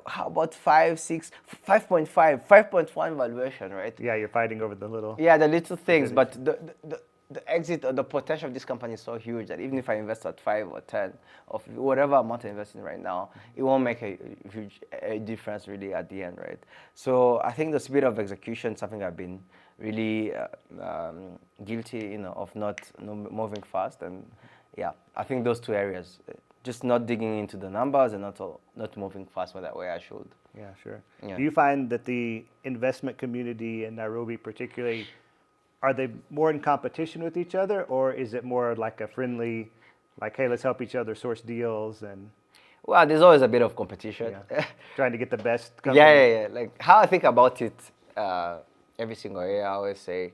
Speaker 2: how about 5, 6, 5.5, 5.1 valuation, right?
Speaker 1: Yeah, you're fighting over the little.
Speaker 2: Yeah, the little things, but the exit or the potential of this company is so huge that even if I invest at 5 or 10 of whatever amount I'm investing right now, it won't make a huge difference really at the end, right? So I think the speed of execution is something I've been really guilty, of not moving fast, and yeah, I think those two areas, just not digging into the numbers and not moving fast that way I should.
Speaker 1: Yeah, sure.
Speaker 2: Yeah.
Speaker 1: Do you find that the investment community in Nairobi particularly, are they more in competition with each other, or is it more like a friendly, like, hey, let's help each other source deals and
Speaker 2: Well, there's always a bit of competition.
Speaker 1: trying to get the best company?
Speaker 2: Yeah. Like how I think about it every single year, I always say,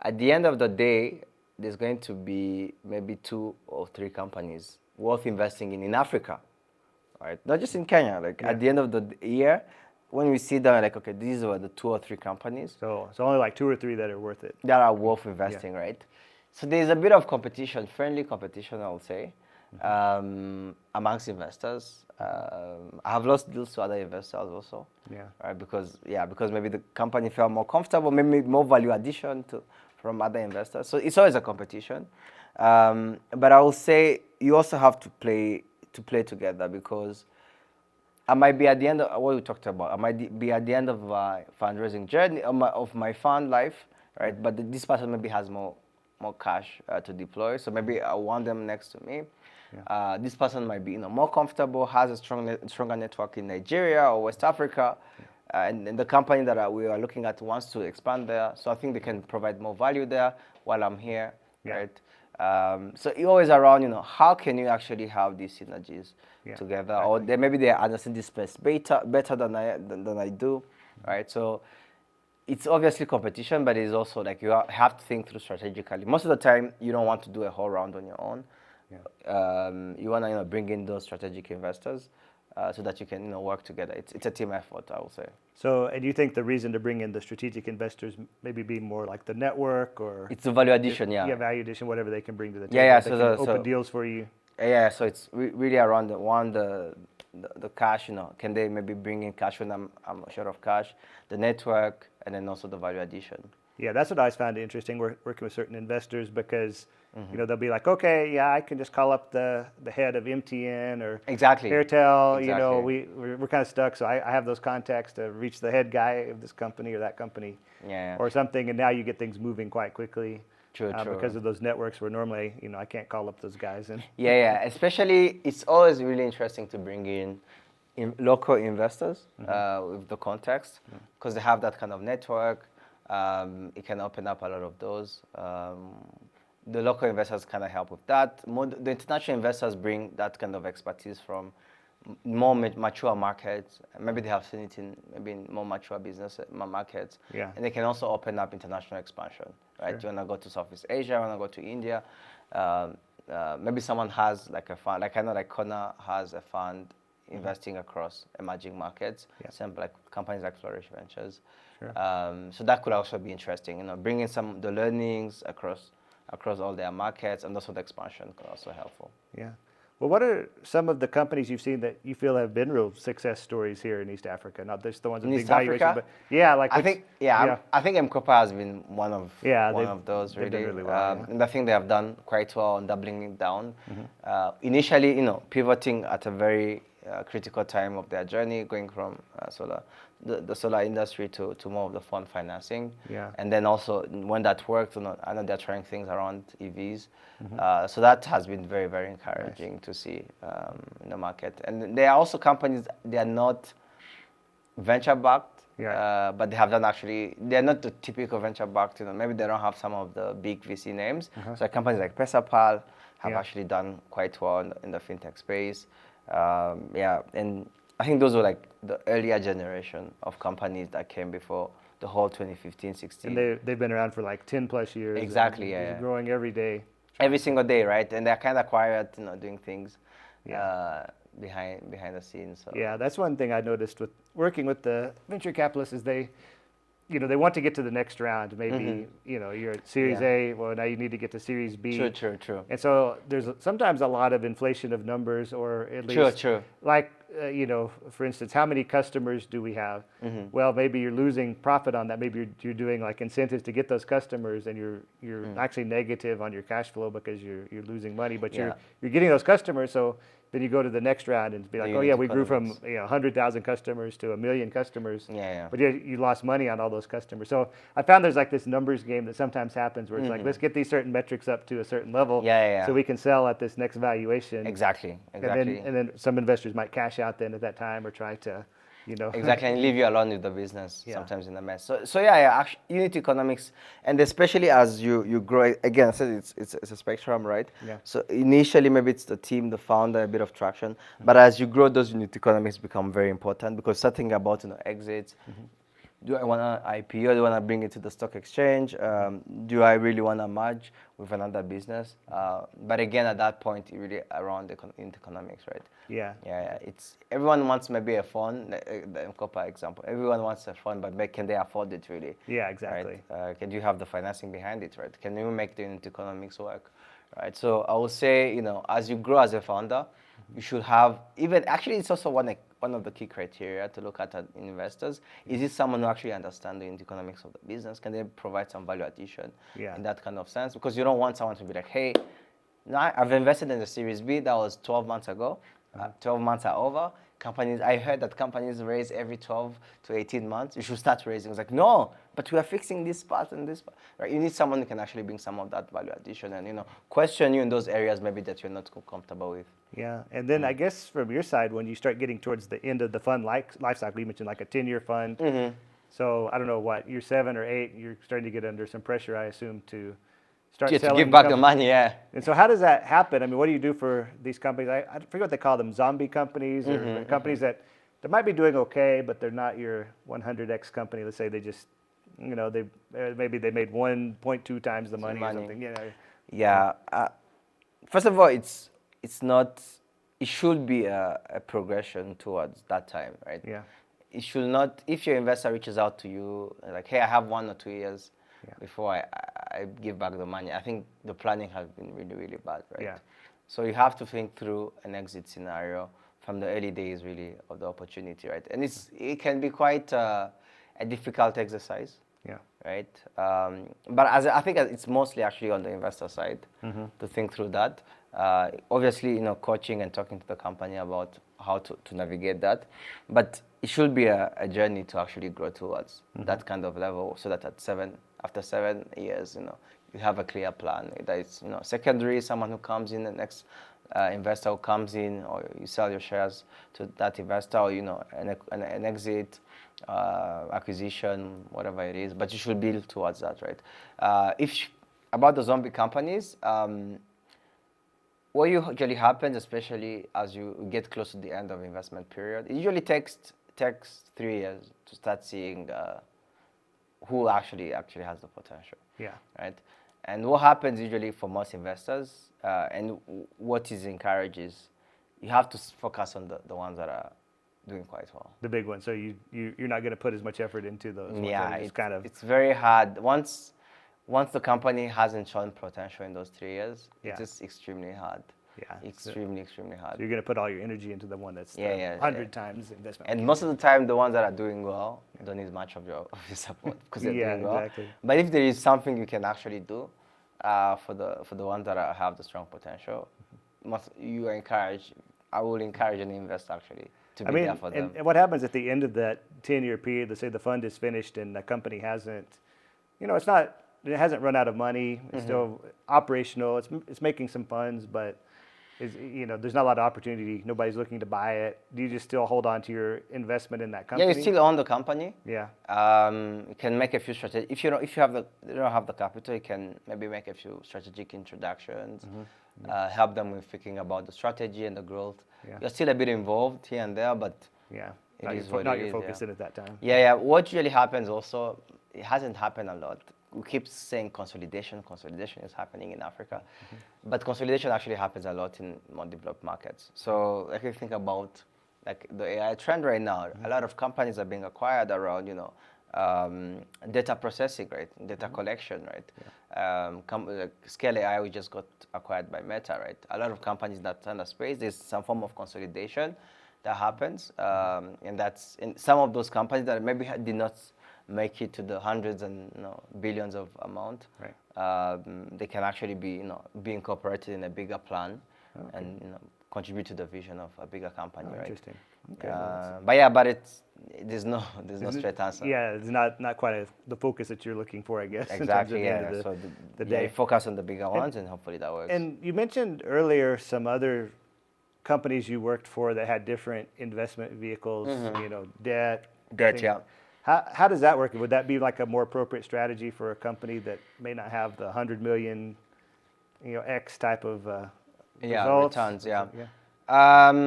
Speaker 2: at the end of the day, there's going to be maybe 2 or 3 companies worth investing in Africa, right? Not just in Kenya. Like at the end of the year, when we see them, like, okay, these are the 2 or 3 companies.
Speaker 1: So only like 2 or 3 that are worth it.
Speaker 2: That are worth investing, right? So there's a bit of competition, friendly competition, I would say, amongst investors. I have lost deals to other investors also.
Speaker 1: Yeah.
Speaker 2: Right? Because maybe the company felt more comfortable, maybe more value addition from other investors. So it's always a competition. But I will say you also have to play together, because I might be at the end of what we talked about. I might be at the end of my fundraising journey, of my fund life, right? But this person maybe has more cash to deploy, so maybe I want them next to me. This person might be more comfortable, has a stronger network in Nigeria or West Africa, and the company that we are looking at wants to expand there. So I think they can provide more value there while I'm here, right? So you're always around, how can you actually have these synergies together, or maybe they understand this space better than I do, right? So it's obviously competition, but it's also like you have to think through strategically. Most of the time, you don't want to do a whole round on your own. You want to bring in those strategic investors so that you can work together. It's a team effort, I would say.
Speaker 1: So, and you think the reason to bring in the strategic investors maybe be more like the network, or
Speaker 2: it's the value addition,
Speaker 1: yeah, value addition, whatever they can bring to the table.
Speaker 2: Yeah.
Speaker 1: They can open deals for you.
Speaker 2: Yeah. So it's really around the cash. Can they maybe bring in cash when I'm short of cash? The network, and then also the value addition.
Speaker 1: Yeah, that's what I always found interesting working with certain investors, because they'll be like, okay, yeah, I can just call up the head of MTN or Airtel.
Speaker 2: Exactly.
Speaker 1: We're kind of stuck, so I have those contacts to reach the head guy of this company or that company, or something, and now you get things moving quite quickly.
Speaker 2: True.
Speaker 1: Because of those networks where normally I can't call up those guys. And
Speaker 2: especially it's always really interesting to bring in local investors with the context, because they have that kind of network. It can open up a lot of doors. The local investors kind of help with that. The international investors bring that kind of expertise from more mature markets. Maybe they have seen it in more mature business markets. And they can also open up international expansion, right? You want to go to Southeast Asia, you want to go to India. Maybe someone has like a fund, like I know like Kona has a fund investing across emerging markets, same like companies like Flourish Ventures. So that could also be interesting, bringing some the learnings across all their markets, and also the expansion could also helpful.
Speaker 1: Yeah. Well, what are some of the companies you've seen that you feel have been real success stories here in East Africa? Not just the ones with big valuation, but I think
Speaker 2: M-Kopa has been one of those really.
Speaker 1: Done really well,
Speaker 2: and I think they have done quite well on doubling it down. Initially, pivoting at a very critical time of their journey, going from the solar industry to more of the fund financing. And then also when that worked, I know they're trying things around EVs. So that has been very, very encouraging to see in the market. And there are also companies, they are not venture backed, but they have done they're not the typical venture backed, maybe they don't have some of the big VC names. So companies like Pesapal have actually done quite well in the fintech space. And I think those were like the earlier generation of companies that came before the whole 2015, 16.
Speaker 1: And they've been around for like 10 plus years.
Speaker 2: Exactly,
Speaker 1: growing every day.
Speaker 2: Every single day, right? And they're kind of quiet, doing things behind the scenes. So.
Speaker 1: Yeah, that's one thing I noticed with working with the venture capitalists is they they want to get to the next round. Maybe, you're at Series
Speaker 2: Yeah.
Speaker 1: A, well, now you need to get to Series B.
Speaker 2: True.
Speaker 1: And so there's sometimes a lot of inflation of numbers, or at least,
Speaker 2: True.
Speaker 1: like, for instance, how many customers do we have? Well, maybe you're losing profit on that. Maybe you're doing like incentives to get those customers, and you're actually negative on your cash flow because you're losing money, but
Speaker 2: Yeah.
Speaker 1: you're getting those customers. So then you go to the next round and be like,
Speaker 2: The
Speaker 1: oh yeah,
Speaker 2: unit
Speaker 1: we grew from
Speaker 2: economics.
Speaker 1: 100,000 customers to 1 million customers.
Speaker 2: Yeah.
Speaker 1: But you lost money on all those customers. So I found there's like this numbers game that sometimes happens where it's like, let's get these certain metrics up to a certain level,
Speaker 2: Yeah.
Speaker 1: so we can sell at this next valuation.
Speaker 2: Exactly.
Speaker 1: And then some investors might cash out then at that time, or try to,
Speaker 2: Exactly, and leave you alone with the business,
Speaker 1: Yeah.
Speaker 2: sometimes in a mess. So actually, unit economics, and especially as you grow, again, I said it's a spectrum, right?
Speaker 1: Yeah.
Speaker 2: So initially, maybe it's the team, the founder, a bit of traction, but as you grow, those unit economics become very important, because something about exits. Do I want to IPO? Do I want to bring it to the stock exchange? Do I really want to merge with another business? But again, at that point, it really around the economics, right?
Speaker 1: Yeah.
Speaker 2: Yeah. It's everyone wants maybe a phone. The Copa example. Everyone wants a phone, but can they afford it really?
Speaker 1: Yeah, exactly.
Speaker 2: Right? Can you have the financing behind it? Right? Can you make the unit economics work? Right. So I would say, as you grow as a founder, you should have actually it's also one of the key criteria to look at investors. Is this someone who actually understands the economics of the business? Can they provide some value addition in that kind of sense? Because you don't want someone to be like, hey, now I've invested in the Series B, that was 12 months ago. 12 months are over. I heard that companies raise every 12 to 18 months. You should start raising. It's like, no, but we are fixing this part and this part. Right? You need someone who can actually bring some of that value addition and, question you in those areas maybe that you're not comfortable with.
Speaker 1: Yeah, and then I guess from your side, when you start getting towards the end of the fund life cycle, you mentioned like a 10-year fund. So I don't know what, year 7 or 8, you're starting to get under some pressure, I assume, to start selling.
Speaker 2: To give back the money, yeah.
Speaker 1: And so how does that happen? I mean, what do you do for these companies? I forget what they call them, zombie companies, or companies that might be doing okay, but they're not your 100x company. Let's say they just, maybe they made 1.2 times the money or something.
Speaker 2: Yeah. First of all, it's not. It should be a progression towards that time, right?
Speaker 1: Yeah.
Speaker 2: It should not. If your investor reaches out to you like, hey, I have 1 or 2 years before I give back the money, I think the planning has been really, really bad, right?
Speaker 1: Yeah.
Speaker 2: So you have to think through an exit scenario from the early days, really, of the opportunity, right? And it can be quite a difficult exercise.
Speaker 1: Yeah.
Speaker 2: Right. But I think it's mostly actually on the investor side to think through that. Obviously, coaching and talking to the company about how to navigate that. But it should be a journey to actually grow towards that kind of level, so that after 7 years, you have a clear plan. That it's, secondary, someone who comes in, the next investor who comes in, or you sell your shares to that investor, or, an exit, acquisition, whatever it is. But you should build towards that, right? About the zombie companies, what usually happens, especially as you get close to the end of investment period, it usually takes 3 years to start seeing who actually has the potential.
Speaker 1: Yeah.
Speaker 2: Right. And what happens usually for most investors, and what is encouraged, is you have to focus on the ones that are doing quite well.
Speaker 1: The big ones. So you're not going to put as much effort into those ones.
Speaker 2: Yeah,
Speaker 1: it's
Speaker 2: it's very hard. Once the company hasn't shown potential in those 3 years, it's just extremely hard.
Speaker 1: Yeah.
Speaker 2: Extremely hard.
Speaker 1: So you're going to put all your energy into the one that's 100 times investment.
Speaker 2: And most of the time, the ones that are doing well don't need much of your support, because they're doing well.
Speaker 1: Exactly.
Speaker 2: But if there is something you can actually do for the ones that have the strong potential, I will encourage an investor actually to be there for them.
Speaker 1: And what happens at the end of that 10-year period? Let's say the fund is finished and the company hasn't, it hasn't run out of money. It's still operational. It's making some funds, but there's not a lot of opportunity. Nobody's looking to buy it. Do you just still hold on to your investment in that company?
Speaker 2: Yeah, you still own the company.
Speaker 1: Yeah.
Speaker 2: You can make a few strategic. If you don't have the capital, you can maybe make a few strategic introductions. Help them with thinking about the strategy and the growth.
Speaker 1: Yeah.
Speaker 2: You're still a bit involved here and there, but
Speaker 1: not your focus in at that time.
Speaker 2: Yeah. What usually happens also, it hasn't happened a lot. We keep saying consolidation is happening in Africa, but consolidation actually happens a lot in more developed markets. So if you think about like the AI trend right now, a lot of companies are being acquired around data processing, right? Data collection, right? Like Scale AI, we just got acquired by Meta, right? A lot of companies in that kind of space, there's some form of consolidation that happens, and that's in some of those companies that maybe did not make it to the hundreds and billions of amount.
Speaker 1: Right.
Speaker 2: They can actually be incorporated in a bigger plan, and contribute to the vision of a bigger company, right?
Speaker 1: Interesting. Okay.
Speaker 2: But there's no straight answer.
Speaker 1: Yeah, it's not quite the focus that you're looking for, I guess.
Speaker 2: Exactly.
Speaker 1: In terms of
Speaker 2: Yeah.
Speaker 1: the
Speaker 2: So
Speaker 1: end of
Speaker 2: the
Speaker 1: day.
Speaker 2: you focus on the bigger ones, and hopefully that works.
Speaker 1: And you mentioned earlier some other companies you worked for that had different investment vehicles, debt.
Speaker 2: Debt,
Speaker 1: things.
Speaker 2: yeah.
Speaker 1: How does that work? Would that be like a more appropriate strategy for a company that may not have the 100 million, X type of results?
Speaker 2: Returns, yeah.
Speaker 1: Yeah.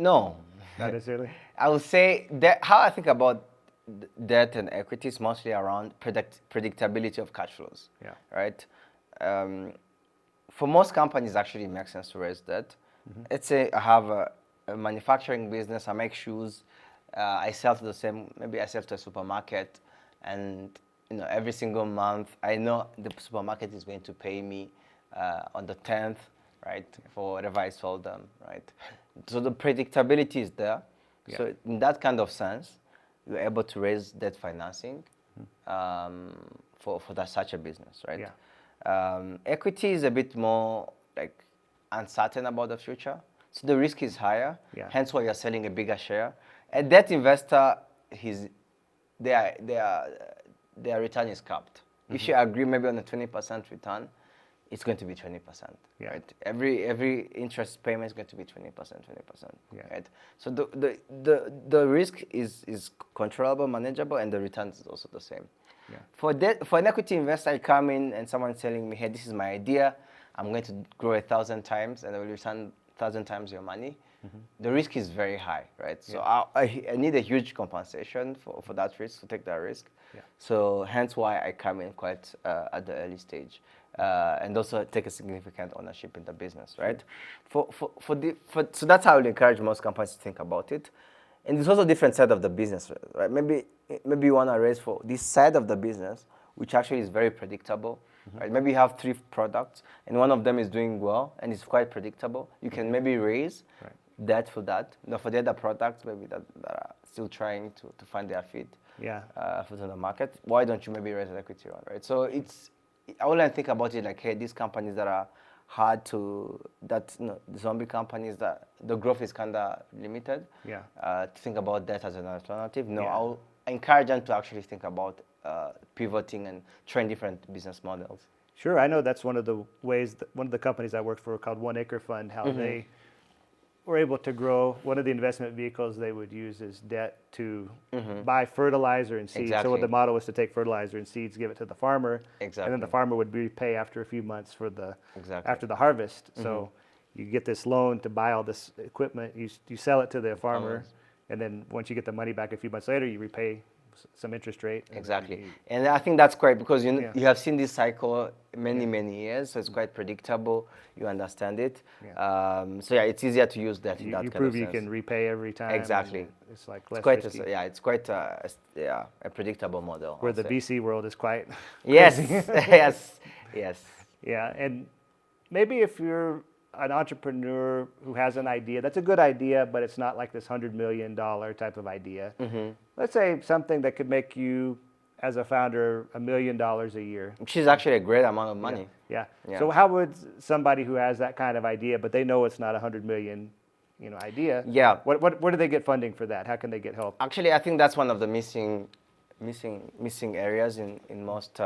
Speaker 2: No.
Speaker 1: Not necessarily.
Speaker 2: I would say that how I think about debt and equity is mostly around predictability of cash flows.
Speaker 1: Yeah.
Speaker 2: Right. For most companies, actually, it makes sense to raise debt. Let's say I have a manufacturing business. I make shoes. I sell to maybe I sell to a supermarket, and every single month I know the supermarket is going to pay me on the 10th, right, for whatever I sold them, right. So the predictability is there. Yeah. So in that kind of sense, you're able to raise debt financing for such a business, right?
Speaker 1: Yeah.
Speaker 2: Equity is a bit more like uncertain about the future, so the risk is higher.
Speaker 1: Yeah.
Speaker 2: Hence why you're selling a bigger share. A debt investor, their return is capped. If you agree maybe on a 20% return, it's going to be 20%. Yeah. Right? Every interest payment is going to be 20%.
Speaker 1: Yeah.
Speaker 2: Right? So the risk is controllable, manageable, and the return is also the same. Yeah. For an equity investor, I come in and someone's telling me, hey, this is my idea. I'm going to grow 1,000 times and I will return 1,000 times your money. The risk is very high, right? So I need a huge compensation for that risk, to take that risk. Yeah. So hence why I come in quite at the early stage. And also take a significant ownership in the business, right? So that's how I would encourage most companies to think about it. And there's also a different side of the business, right? Maybe you want to raise for this side of the business, which actually is very predictable, right? Maybe you have 3 products, and one of them is doing well, and it's quite predictable. You can maybe raise debt for that. For the other products, maybe that are still trying to find their feet, foot in the market. Why don't you maybe raise an equity round, right? So I will think about it like, hey, these companies that are hard to, the zombie companies that the growth is kind of limited. Yeah. To think about that as an alternative. I'll encourage them to actually think about pivoting and trying different business models.
Speaker 1: Sure, I know that's one of the ways one of the companies I worked for called 1 Acre Fund, how they were able to grow. One of the investment vehicles they would use is debt to buy fertilizer and seeds. Exactly. So what the model was to take fertilizer and seeds, give it to the farmer, and then the farmer would repay after a few months for after the harvest. So you get this loan to buy all this equipment, you sell it to the farmer, and then once you get the money back a few months later, you repay some interest rate.
Speaker 2: Exactly. And I think that's great because you have seen this cycle many years, so it's quite predictable. You understand it. Yeah. So it's easier to use that in that kind of sense. You prove
Speaker 1: you can repay every time.
Speaker 2: Exactly.
Speaker 1: It's like less risky.
Speaker 2: It's quite a predictable model.
Speaker 1: Where the VC world is quite
Speaker 2: yes. Yes.
Speaker 1: Yeah, and maybe if you're an entrepreneur who has an idea, that's a good idea, but it's not like this $100 million type of idea. Let's say something that could make you, as a founder, $1 million a year.
Speaker 2: Which is actually a great amount of money.
Speaker 1: Yeah. So how would somebody who has that kind of idea, but they know it's not a $100 million, idea? Yeah. Where do they get funding for that? How can they get help?
Speaker 2: Actually, I think that's one of the missing areas in most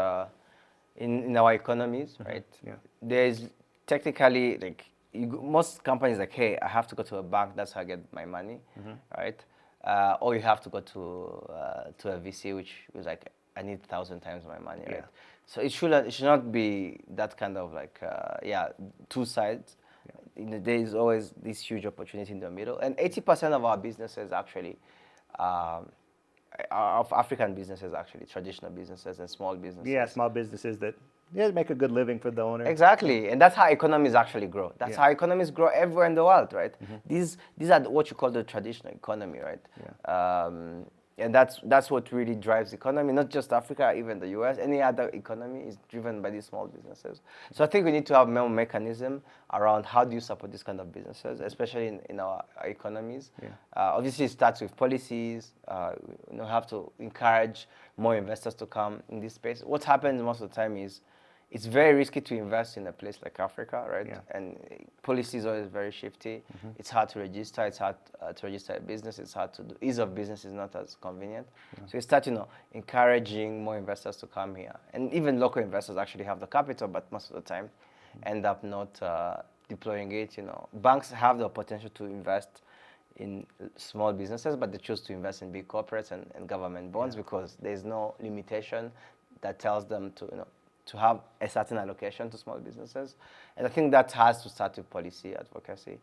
Speaker 2: in our economies, right? Yeah. There's technically most companies hey, I have to go to a bank. That's how I get my money, right? Or you have to go to a VC, which is I need 1,000 times my money, right? So it should not be that kind of two sides. There is always this huge opportunity in the middle, and 80% of our businesses actually, of African businesses actually, traditional businesses and small businesses.
Speaker 1: Yeah, small businesses that make a good living for the owner.
Speaker 2: Exactly, and that's how economies actually grow. That's how economies grow everywhere in the world, right? These are what you call the traditional economy, right? Yeah. And that's what really drives the economy, not just Africa, even the US. Any other economy is driven by these small businesses. So I think we need to have more mechanism around how do you support these kind of businesses, especially in our economies.
Speaker 1: Yeah.
Speaker 2: Obviously, it starts with policies. Have to encourage more investors to come in this space. What happens most of the time is it's very risky to invest in a place like Africa, right?
Speaker 1: Yeah.
Speaker 2: And policy is always very shifty. It's hard to register. It's hard to register a business. It's hard to do. Ease of business is not as convenient. So we start, encouraging more investors to come here. And even local investors actually have the capital, but most of the time end up not deploying it. Banks have the potential to invest in small businesses, but they choose to invest in big corporates and government bonds because there's no limitation that tells them to have a certain allocation to small businesses. And I think that has to start with policy advocacy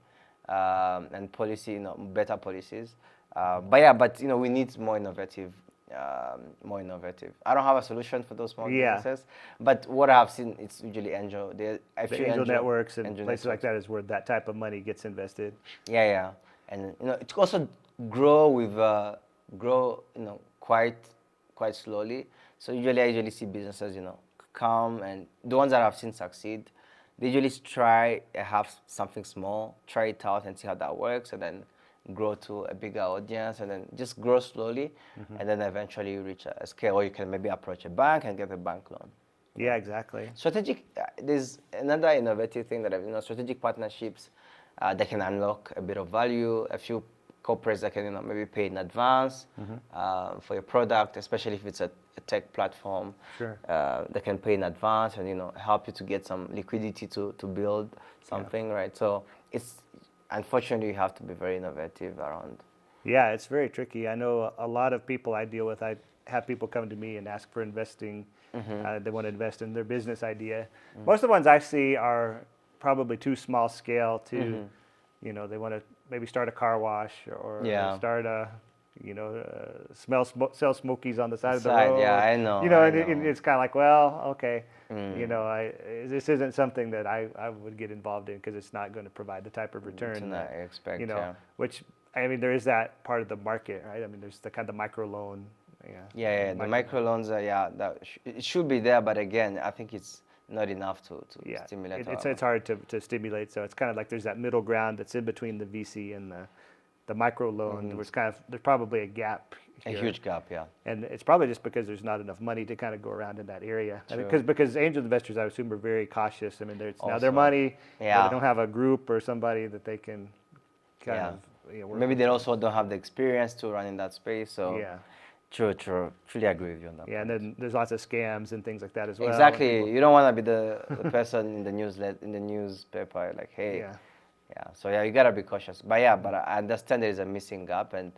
Speaker 2: and policy, better policies. But we need more innovative. I don't have a solution for those small businesses, but what I've seen, it's usually angel.
Speaker 1: The angel networks and places like that is where that type of money gets invested.
Speaker 2: Yeah. And it also grow quite slowly. So I usually see businesses, come, and the ones that I've seen succeed, they usually try have something small, try it out and see how that works, and then grow to a bigger audience, and then just grow slowly, and then eventually reach a scale where you can maybe approach a bank and get a bank loan.
Speaker 1: Yeah, exactly.
Speaker 2: Strategic, there's another innovative thing that strategic partnerships that can unlock a bit of value. A few corporates that can maybe pay in advance for your product, especially if it's a tech platform.
Speaker 1: Sure.
Speaker 2: They can pay in advance and help you to get some liquidity to build something, right? So it's unfortunately you have to be very innovative around.
Speaker 1: Yeah, it's very tricky. I know a lot of people I deal with. I have people come to me and ask for investing. They want to invest in their business idea. Most of the ones I see are probably too small scale to, they want to maybe start a car wash or start a, sell smokies on the side of the road.
Speaker 2: Yeah, I know.
Speaker 1: And it's kind of like, well, okay, this isn't something that I would get involved in because it's not going to provide the type of return
Speaker 2: that I expect.
Speaker 1: Which there is that part of the market, right? There's the kind of micro loan.
Speaker 2: The micro loans, it should be there, but again, I think it's not enough to stimulate.
Speaker 1: It's hard to stimulate, so it's kind of like there's that middle ground that's in between the VC and the micro loan. Where there's probably a gap here.
Speaker 2: A huge gap, yeah.
Speaker 1: And it's probably just because there's not enough money to kind of go around in that area. Because angel investors, I assume, are very cautious. It's now their money, but they don't have a group or somebody that they can kind of work
Speaker 2: maybe
Speaker 1: with.
Speaker 2: they also don't have the experience to run in that space. So True. Truly agree with you on that.
Speaker 1: Yeah, and then there's lots of scams and things like that as well.
Speaker 2: Exactly. You don't want to be the person in the newspaper, like, hey. So you gotta be cautious. But I understand there is a missing gap, and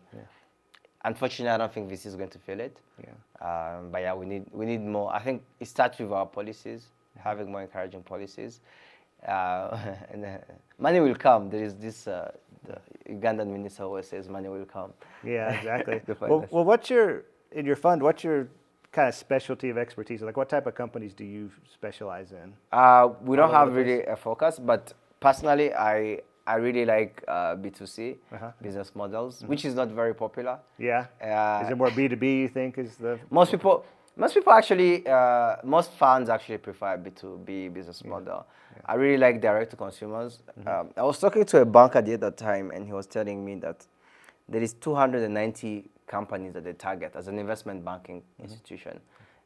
Speaker 2: unfortunately, I don't think VC is going to fill it. But we need more. I think it starts with our policies, having more encouraging policies, and money will come. There is this. The Ugandan minister always says money will come.
Speaker 1: Yeah, exactly. well, what's your kind of specialty of expertise? Like, what type of companies do you specialize in?
Speaker 2: We don't have really a focus, but personally, I really like B2C business models, which is not very popular.
Speaker 1: Yeah. Is it more B2B? You think is the
Speaker 2: most people actually most funds actually prefer B2B business model. I really like direct to consumers. I was talking to a banker the other time, and he was telling me that there is 290 companies that they target as an investment banking institution.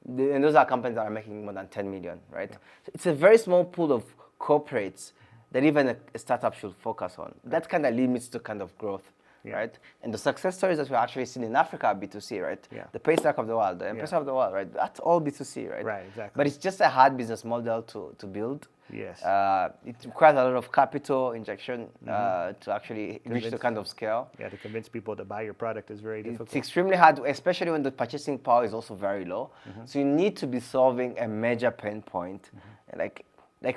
Speaker 2: And those are companies that are making more than 10 million, right? So it's a very small pool of corporates that even a startup should focus on. That kind of limits the kind of growth, right? And the success stories that we're actually seeing in Africa are B2C, right? The Paystack of the world, the M-Pesa of the world, right? That's all B2C, right?
Speaker 1: Right, exactly.
Speaker 2: But it's just a hard business model to build.
Speaker 1: Yes.
Speaker 2: It requires a lot of capital injection to actually reach the kind of scale.
Speaker 1: Yeah, to convince people to buy your product is very difficult.
Speaker 2: It's extremely hard, especially when the purchasing power is also very low. So you need to be solving a major pain point. Like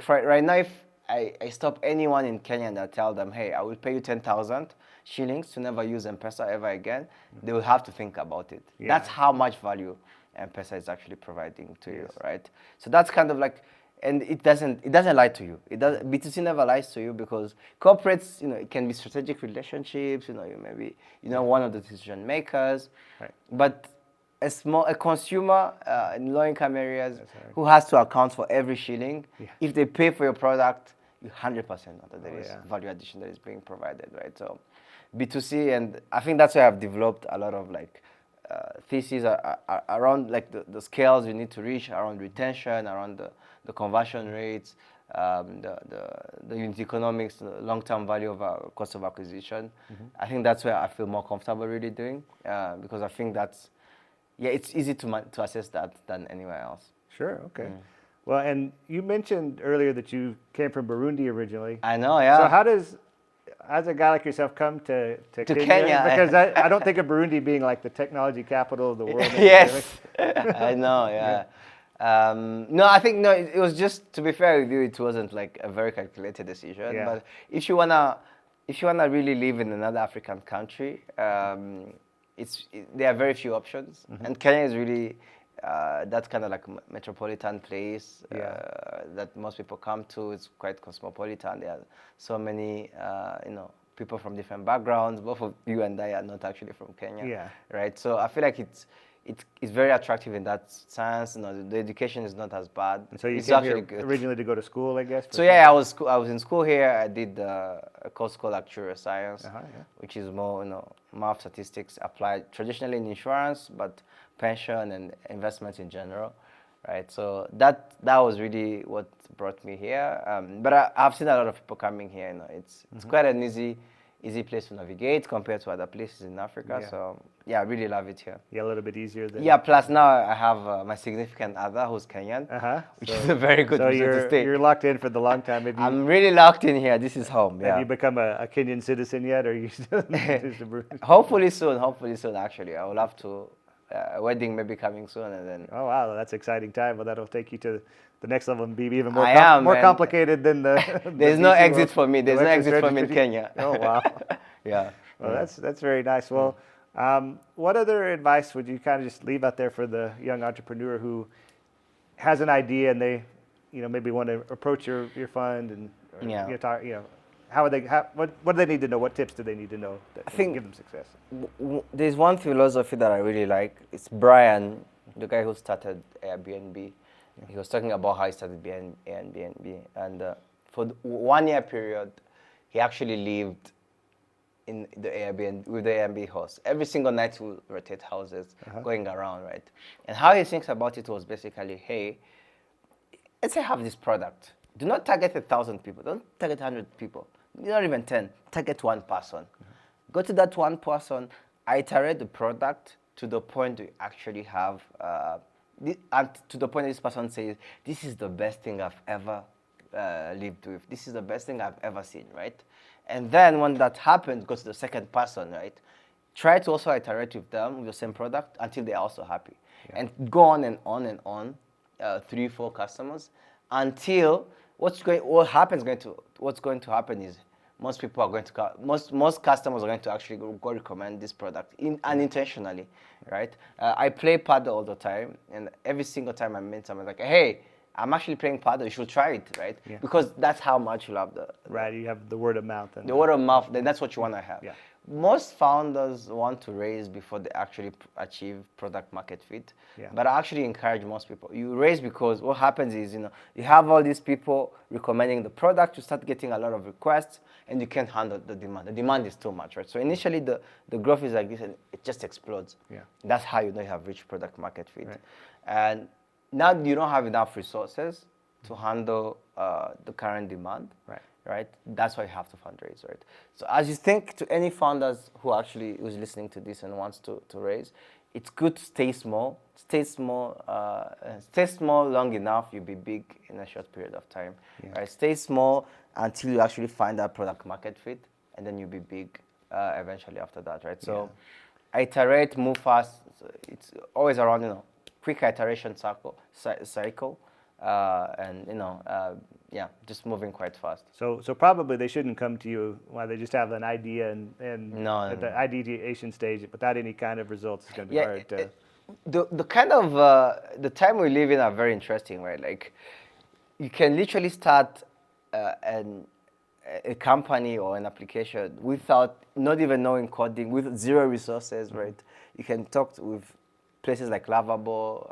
Speaker 2: right now, if I stop anyone in Kenya and I tell them, hey, I will pay you 10,000 shillings to never use M-Pesa ever again, they will have to think about it. That's how much value M-Pesa is actually providing to you, right? So that's kind of like and it doesn't lie to you. It does B2C never lies to you, because corporates, it can be strategic relationships. You may be one of the decision makers,
Speaker 1: Right.
Speaker 2: but a consumer in low income areas who has to account for every shilling. If they pay for your product, you 100% know that there is value addition that is being provided, right? So B2C, and I think that's why I've developed a lot of theses around the scales you need to reach, around retention, around the conversion rates, the unit economics, the long-term value of our cost of acquisition. I think that's where I feel more comfortable really doing, because I think that's, it's easy to assess that than anywhere else.
Speaker 1: Sure. Okay. Well, and you mentioned earlier that you came from Burundi originally.
Speaker 2: I know, yeah.
Speaker 1: So how does a guy like yourself come to Kenya? Because I don't think of Burundi being like the technology capital of the world.
Speaker 2: Yes, I know, yeah. No, I think, it was just, to be fair with you, it wasn't like a very calculated decision.
Speaker 1: Yeah.
Speaker 2: But if you wanna really live in another African country, there are very few options, and Kenya is really that kind of like metropolitan place that most people come to. It's quite cosmopolitan. There are so many, people from different backgrounds. Both of you and I are not actually from Kenya, right? So I feel like it's very attractive in that sense. The education is not as bad.
Speaker 1: And so you
Speaker 2: it's
Speaker 1: came
Speaker 2: actually
Speaker 1: here
Speaker 2: good.
Speaker 1: originally to go to school, I guess?
Speaker 2: So I was in school here. I did a course called actuarial science, which is more math, statistics applied traditionally in insurance, but pension and investments in general, right? So that was really what brought me here. But I've seen a lot of people coming here. It's quite an easy place to navigate compared to other places in Africa. So I really love it here.
Speaker 1: Yeah, a little bit easier than.
Speaker 2: Yeah, plus now I have my significant other who's Kenyan, which is a very good reason to stay.
Speaker 1: So you're locked in for the long time.
Speaker 2: I'm really locked in here. This is home.
Speaker 1: Have you become a Kenyan citizen yet, or are you still
Speaker 2: Hopefully soon, actually. I would love to. A wedding maybe coming soon, and then.
Speaker 1: Oh wow, that's exciting time. Well, that'll take you to the next level and be even more complicated than the.
Speaker 2: There's no exit for me. There's no exit for me in Kenya.
Speaker 1: Oh wow.
Speaker 2: Yeah.
Speaker 1: Well, that's very nice. Well, what other advice would you kind of just leave out there for the young entrepreneur who has an idea and they, maybe want to approach your fund and what do they need to know? What tips do they need to know that will give them success?
Speaker 2: There's one philosophy that I really like. It's Brian, the guy who started Airbnb. He was talking about how he started Airbnb, and for the 1 year period, he actually lived in the Airbnb with the Airbnb host. Every single night he would rotate houses, going around, right? And how he thinks about it was basically, hey, let's say I have this product. Do not target 1,000 people. Don't target 100 people. Not even 10. Target one person. Go to that one person, iterate the product to the point you actually have, and to the point this person says, this is the best thing I've ever lived with. This is the best thing I've ever seen, right? And then when that happens, go to the second person, right? Try to also iterate with them with the same product until they're also happy. And go on and on and on, 3-4 customers, until what's going to happen is most people are going to most customers are going to actually go recommend this product unintentionally, right? I play paddle all the time, and every single time I meet someone like, hey, I'm actually playing paddle. You should try it, right? Because that's how much you love the
Speaker 1: right. You have the word of mouth.
Speaker 2: The word of mouth. Then that's what you want to have.
Speaker 1: Yeah.
Speaker 2: Most founders want to raise before they actually achieve product market fit. But I actually encourage most people. You raise because what happens is, you have all these people recommending the product, you start getting a lot of requests, and you can't handle the demand. The demand is too much, right? So initially the growth is like this, and it just explodes. That's how you know you have reached product market fit. Right. And now you don't have enough resources to handle the current demand. Right? That's why you have to fundraise, right? So as you think to any founders who's listening to this and wants to raise, it's good to stay small. Stay small long enough, you'll be big in a short period of time. Right? Stay small until you actually find that product market fit, and then you'll be big eventually after that, right? So iterate, move fast. It's always around, quick iteration cycle. And just moving quite fast.
Speaker 1: So probably they shouldn't come to you while they just have an idea and at the ideation stage without any kind of results. It's going to be hard to.
Speaker 2: The kind of the time we live in are very interesting, right? Like you can literally start a company or an application without not even knowing coding, with zero resources, right? You can talk with places like Lovable,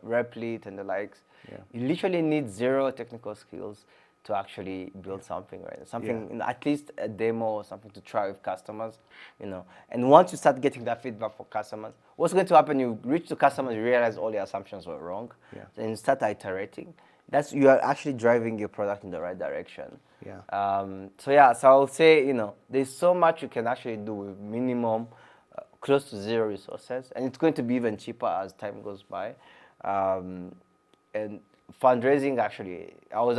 Speaker 2: Replit, and the likes.
Speaker 1: Yeah.
Speaker 2: You literally need zero technical skills to actually build something, right? Something, at least a demo or something to try with customers, And once you start getting that feedback from customers, what's going to happen? You reach the customers, you realize all your assumptions were wrong.
Speaker 1: Yeah.
Speaker 2: Then you start iterating. You are actually driving your product in the right direction.
Speaker 1: Yeah.
Speaker 2: So I would say, there's so much you can actually do with minimum, close to zero resources, and it's going to be even cheaper as time goes by. And fundraising, I was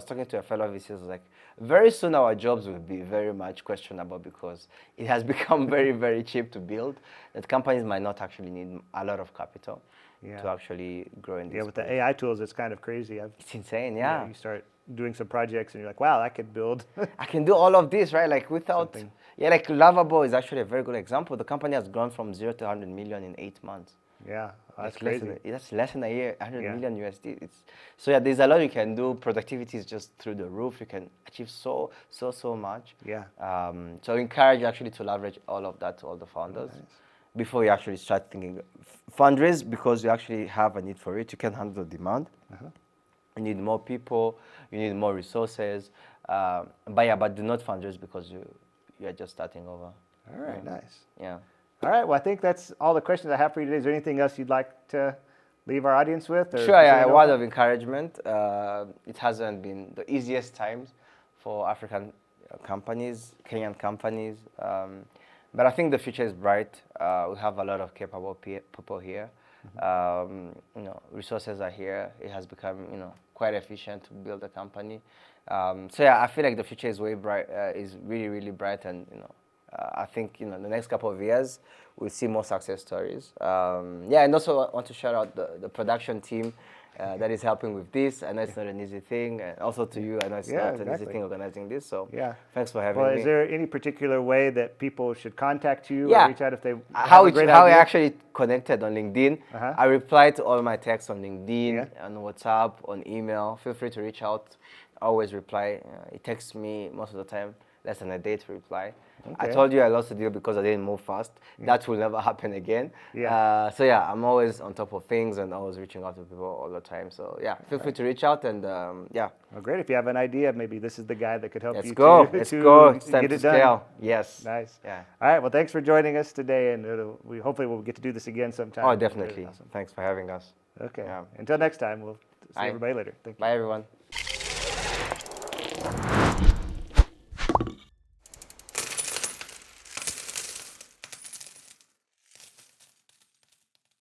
Speaker 2: talking to a fellow VC, like, very soon our jobs will be very much questionable because it has become very, very cheap to build, that companies might not actually need a lot of capital to actually grow in this
Speaker 1: with
Speaker 2: space.
Speaker 1: the AI tools, it's kind of crazy.
Speaker 2: It's insane, yeah.
Speaker 1: You start doing some projects and you're like, wow, I could build.
Speaker 2: I can do all of this, right? Like without,
Speaker 1: Something.
Speaker 2: like Lovable is actually a very good example. The company has grown from 0 to 100 million in 8 months.
Speaker 1: Yeah, that's
Speaker 2: Like
Speaker 1: crazy.
Speaker 2: That's less than a year, 100 million USD. There's a lot you can do. Productivity is just through the roof. You can achieve so much.
Speaker 1: Yeah.
Speaker 2: So encourage actually to leverage all of that to all the founders before you actually start thinking. Fundraise because you actually have a need for it. You can handle the demand. You need more people. You need more resources. But do not fundraise because you are just starting over.
Speaker 1: All right, nice.
Speaker 2: Yeah.
Speaker 1: All right, well, I think that's all the questions I have for you today. Is there anything else you'd like to leave our audience with? Or
Speaker 2: sure, a word of encouragement. It hasn't been the easiest times for African companies, Kenyan companies, but I think the future is bright. We have a lot of capable people here. Resources are here. It has become, quite efficient to build a company. I feel like the future is way bright, is really, really bright, and I think in the next couple of years we'll see more success stories. And also I want to shout out the production team that is helping with this. I know it's not an easy thing, and also to you, I know it's not an easy thing organizing this. So thanks for having me.
Speaker 1: Is there any particular way that people should contact you
Speaker 2: or
Speaker 1: reach out if they
Speaker 2: how I actually connected on LinkedIn? I reply to all my texts on LinkedIn, on WhatsApp, on email. Feel free to reach out. Always reply. It takes me most of the time less than a day to reply. I told you I lost the deal because I didn't move fast. That will never happen again. I'm always on top of things and always reaching out to people all the time. So feel free to reach out and Well,
Speaker 1: great. If you have an idea, maybe this is the guy that could help you.
Speaker 2: Let's go. It's time to scale. Yes.
Speaker 1: Nice.
Speaker 2: Yeah.
Speaker 1: All right. Well, thanks for joining us today, and hopefully we'll get to do this again sometime.
Speaker 2: Oh, definitely. Awesome. Thanks for having us.
Speaker 1: Okay. Until next time, we'll see everybody later. Thank you.
Speaker 2: Bye, everyone.